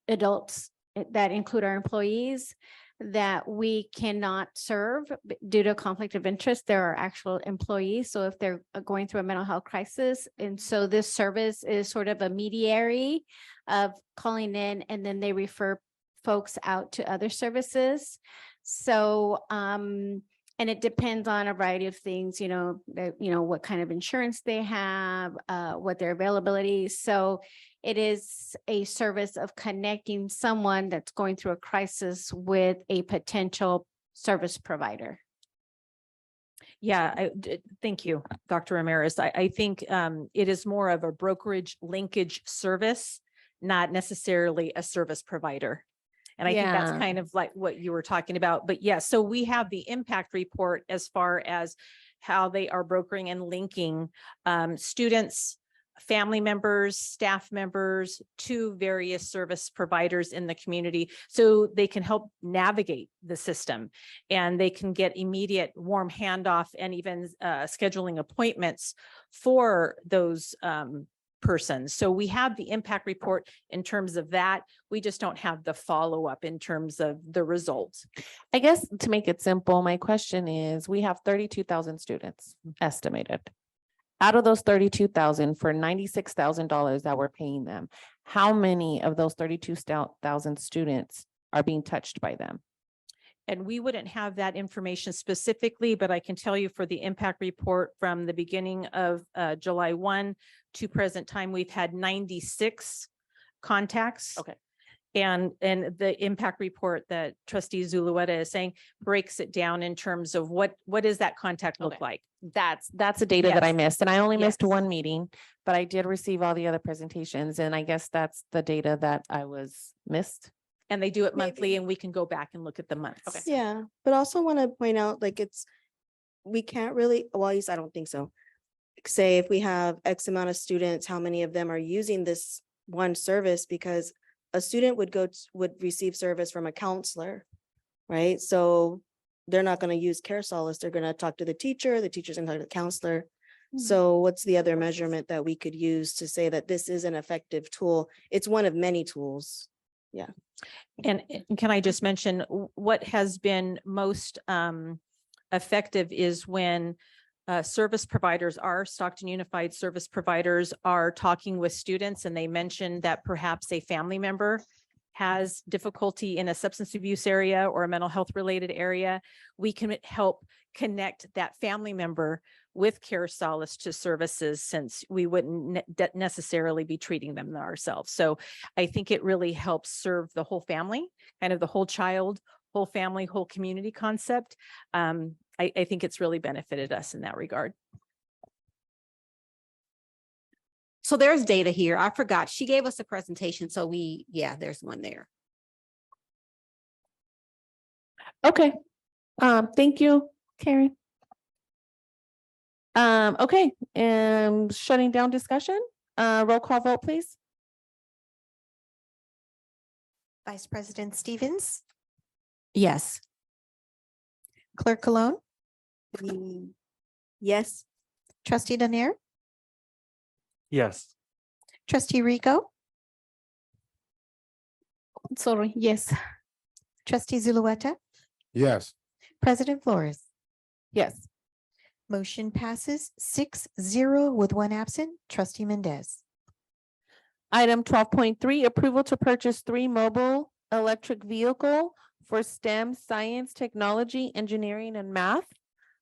adults that include our employees that we cannot serve due to conflict of interest. There are actual employees. So if they're going through a mental health crisis, and so this service is sort of a mediary of calling in, and then they refer folks out to other services. So, and it depends on a variety of things, what kind of insurance they have, what their availability. So it is a service of connecting someone that's going through a crisis with a potential service provider. Yeah, thank you, Dr. Ramirez. I think it is more of a brokerage linkage service, not necessarily a service provider. And I think that's kind of like what you were talking about. But yeah, so we have the impact report as far as how they are brokering and linking students, family members, staff members to various service providers in the community, so they can help navigate the system and they can get immediate warm handoff and even scheduling appointments for those persons. So we have the impact report in terms of that. We just don't have the follow-up in terms of the results. I guess to make it simple, my question is, we have 32,000 students estimated. Out of those 32,000, for $96,000 that we're paying them, how many of those 32,000 students are being touched by them? And we wouldn't have that information specifically, but I can tell you for the impact report from the beginning of July 1 to present time, we've had 96 contacts. Okay. And the impact report that trustee Zulueta is saying breaks it down in terms of what does that contact look like? That's the data that I missed, and I only missed Yes. one meeting, but I did receive all the other presentations, and I guess that's the data that I was missed. And they do it monthly, and we can go back and look at the months. Yeah, but also want to point out, like, we can't really, well, at least I don't think so. Say if we have X amount of students, how many of them are using this one service? Because a student would receive service from a counselor, right? So they're not gonna use Care Solace, they're gonna talk to the teacher's gonna talk to the counselor. So what's the other measurement that we could use to say that this is an effective tool? It's one of many tools. Yeah. And can I just mention, what has been most effective is when service providers Stockton Unified service providers are talking with students and they mention that perhaps a family member has difficulty in a substance abuse area or a mental health related area. We can help connect that family member with Care Solace to services, since we wouldn't necessarily be treating them ourselves. So I think it really helps serve the whole family, kind of the whole child, whole family, whole community concept. I think it's really benefited us in that regard. So there's data here. I forgot. She gave us a presentation. So there's one there. Okay. Thank you, Carrie. Okay, shutting down discussion. Roll call vote, please. Vice President Stevens, Yes. Clerk Cologne, Yes. Trustee Danier, Yes. Trustee Rico, Sorry, yes. Trustee Zulueta, Yes. President Flores. Yes. Motion passes 6-0 with one absent. Trustee Mendez. Item 12.3, approval to purchase 3 mobile electric vehicle for STEM, science, technology, engineering, and math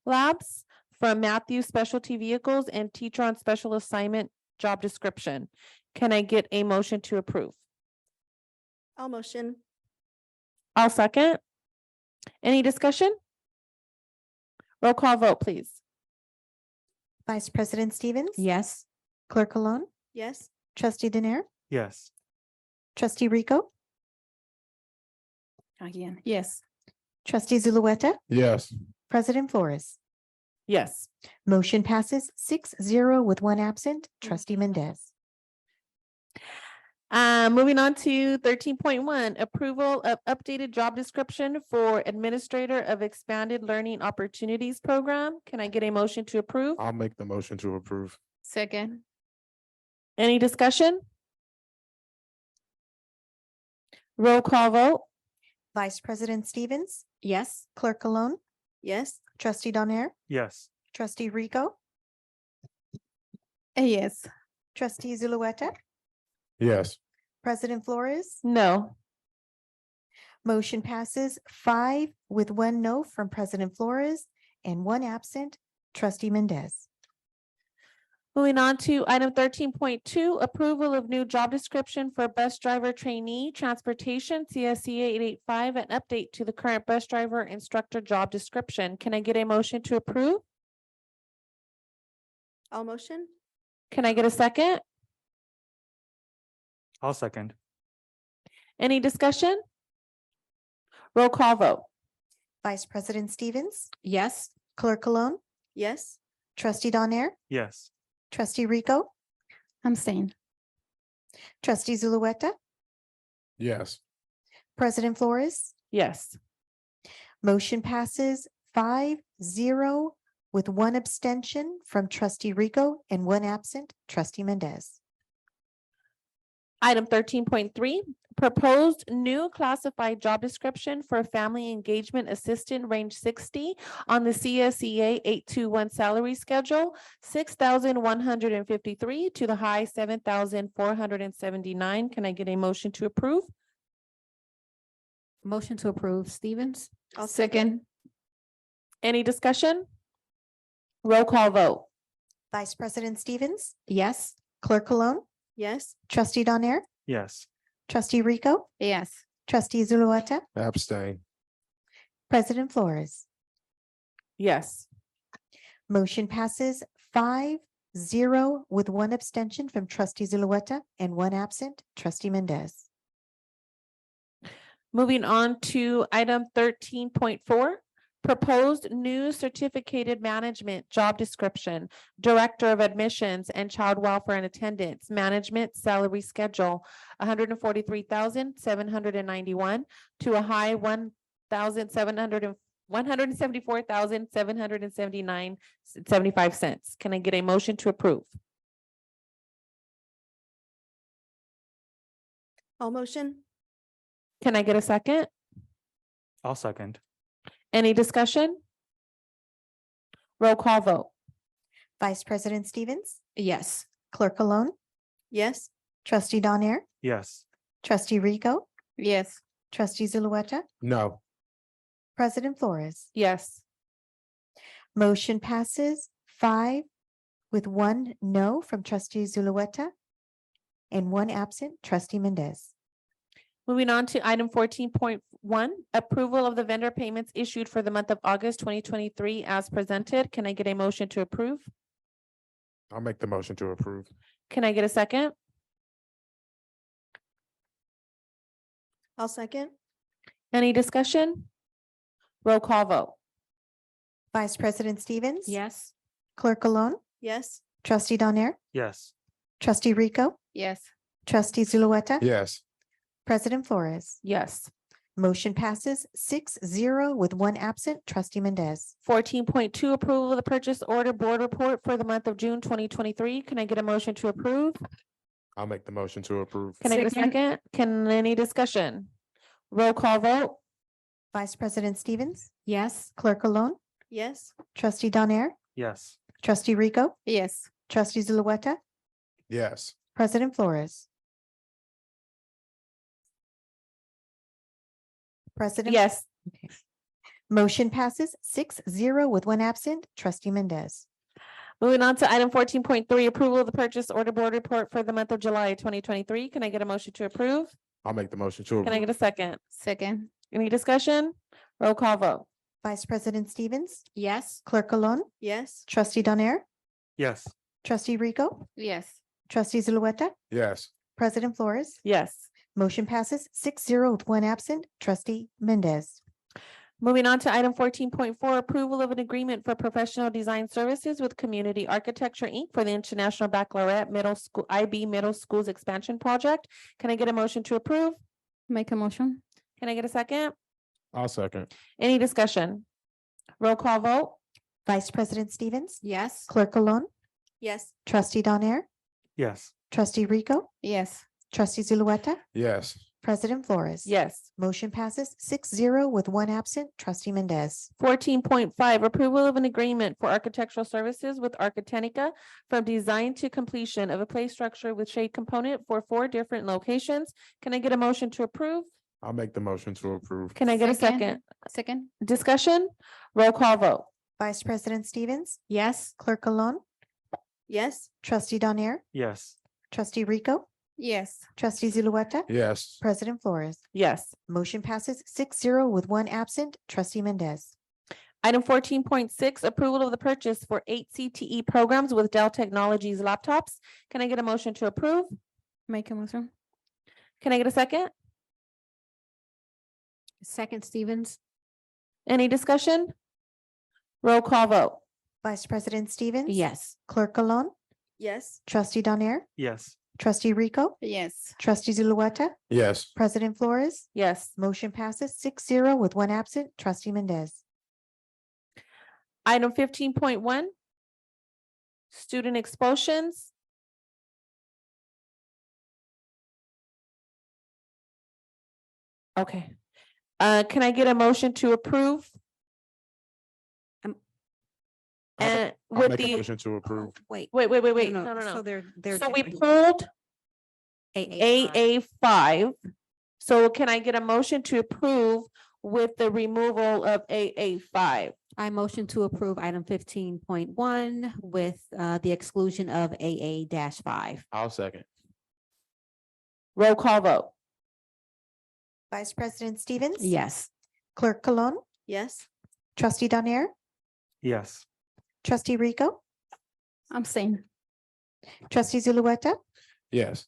labs from Matthew Specialty Vehicles and Teacher on Special Assignment job description. Can I get a motion to approve? I'll motion. I'll second. Any discussion? Roll call vote, please. Vice President Stevens. Yes. Clerk Cologne, Yes. Trustee Danier, Yes. Trustee Rico, Again, yes. Trustee Zulueta, Yes. President Flores. Yes. Motion passes 6-0 with one absent. Trustee Mendez. Moving on to 13.1, approval of updated job description for Administrator of Expanded Learning Opportunities Program. Can I get a motion to approve? I'll make the motion to approve. Second, Any discussion? Roll call vote. Vice President Stevens, Yes. Clerk Cologne, Yes. Trustee Danier, Yes. Trustee Rico, yes. Trustee Zulueta, Yes. President Flores. No. Motion passes 5 with 1 no from President Flores and 1 absent. Trustee Mendez. Moving on to item 13.2, approval of new job description for bus driver trainee transportation CSCA 885, an update to the current bus driver instructor job description. Can I get a motion to approve? I'll motion. Can I get a second? I'll second. Any discussion? Roll call vote. Vice President Stevens, Yes. Clerk Cologne, Yes. Trustee Danier, Yes. Trustee Rico, I'm saying, Trustee Zulueta, Yes. President Flores. Yes. Motion passes 5-0 with 1 abstention from Trustee Rico and 1 absent. Trustee Mendez. Item 13.3, proposed new classified job description for family engagement assistant range 60 on the CSEA 821 salary schedule, 6,153 to the high 7,479. Can I get a motion to approve? Motion to approve, Stevens. I'll second, Any discussion? Roll call vote. Vice President Stevens, Yes. Clerk Cologne, Yes. Trustee Danier, Yes. Trustee Rico, yes. Trustee Zulueta, Abstain. President Flores. Yes. Motion passes 5-0 with 1 abstention from Trustee Zulueta and 1 absent. Trustee Mendez. Moving on to item 13.4, Proposed new certificated management job description, Director of Admissions and Child Welfare and Attendance, Management Salary Schedule, $143,791 to a high $174,779.75. Can I get a motion to approve? All motion? Can I get a second? I'll second. Any discussion? Roll call vote. Vice President Stevens, Yes. Clerk Alone, Yes. Trustee Donier, Yes. Trustee Rico, Yes. Trustee Zulueta, No. President Flores. Yes. Motion passes 5 with 1 no from Trustee Zulueta and 1 absent, Trustee Mendez. Moving on to item 14.1, approval of the vendor payments issued for the month of August 2023 as presented. Can I get a motion to approve? I'll make the motion to approve. Can I get a second? I'll second. Any discussion? Roll call vote. Vice President Stevens. Yes. Clerk Alone, Yes. Trustee Donier, Yes. Trustee Rico, Yes. Trustee Zulueta, Yes. President Flores. Yes. Motion passes 6-0 with 1 absent, Trustee Mendez. 14.2, approval of the purchase order board report for the month of June 2023. Can I get a motion to approve? I'll make the motion to approve. Can I get a second? Can any discussion? Roll call vote. Vice President Stevens, Yes. Clerk Alone, Yes. Trustee Donier, Yes. Trustee Rico, Yes. Trustee Zulueta, Yes. President Flores. President. Yes. Motion passes 6-0 with 1 absent, Trustee Mendez. Moving on to item 14.3, approval of the purchase order board report for the month of July 2023. Can I get a motion to approve? I'll make the motion to Can I approve. get a second? Second. Any discussion? Roll call vote. Vice President Stevens, Yes. Clerk Alone, Yes. Trustee Donier, Yes. Trustee Rico, Yes. Trustee Zulueta, Yes. President Flores. Yes. Motion passes 6-0 with 1 absent, Trustee Mendez. Moving on to item 14.4, approval of an agreement for professional design services with Community Architecture, Inc. for the International Baccalaureate Middle School, IB Middle Schools Expansion Project. Can I get a motion to approve? Make a motion. Can I get a second? I'll second. Any discussion? Roll call vote. Vice President Stevens, Yes. Clerk Alone, Yes. Trustee Donier, Yes. Trustee Rico, Yes. Trustee Zulueta, Yes. President Flores. Yes. Motion passes 6-0 with 1 absent, Trustee Mendez. 14.5, approval of an agreement for architectural services with Architectica from design to completion of a play structure with shade component for 4 different locations. Can I get a motion to approve? I'll make the motion to approve. Can I get a Second. second? Second. Discussion? Roll call vote. Vice President Stevens, Yes. Clerk Alone, Yes. Trustee Donier, Yes. Trustee Rico, Yes. Trustee Zulueta, Yes. President Flores. Yes. Motion passes 6-0 with 1 absent, Trustee Mendez. Item 14.6, approval of the purchase for 8 CTE programs with Dell Technologies laptops. Can I get a motion to approve? Make a motion. Can I get a second? Second Stevens. Any discussion? Roll call vote. Vice President Stevens. Yes. Clerk Alone, Yes. Trustee Donier, Yes. Trustee Rico, Yes. Trustee Zulueta, Yes. President Flores. Yes. Motion passes 6-0 with 1 absent, Trustee Mendez. Item 15.1, student expulsions. Okay. Can I get a motion to approve? And I'll with make a the, motion to approve. Wait. wait, no, So no. they're So we different. pulled AA. AA5. So can I get a motion to approve with the removal of AA5? I motion to approve item 15.1 with the exclusion of AA-5. I'll second. Roll call vote. Vice President Stevens. Yes. Clerk Cologne, Yes. Trustee Donier, Yes. Trustee Rico, I'm saying. Trustee Zulueta, Yes.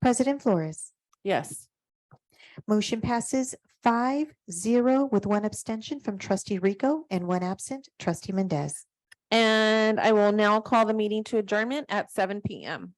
President Flores. Yes. Motion passes 5-0 with one abstention from trustee Rico and one absent, trustee Mendez. And I will now call the meeting to adjournment at 7 PM.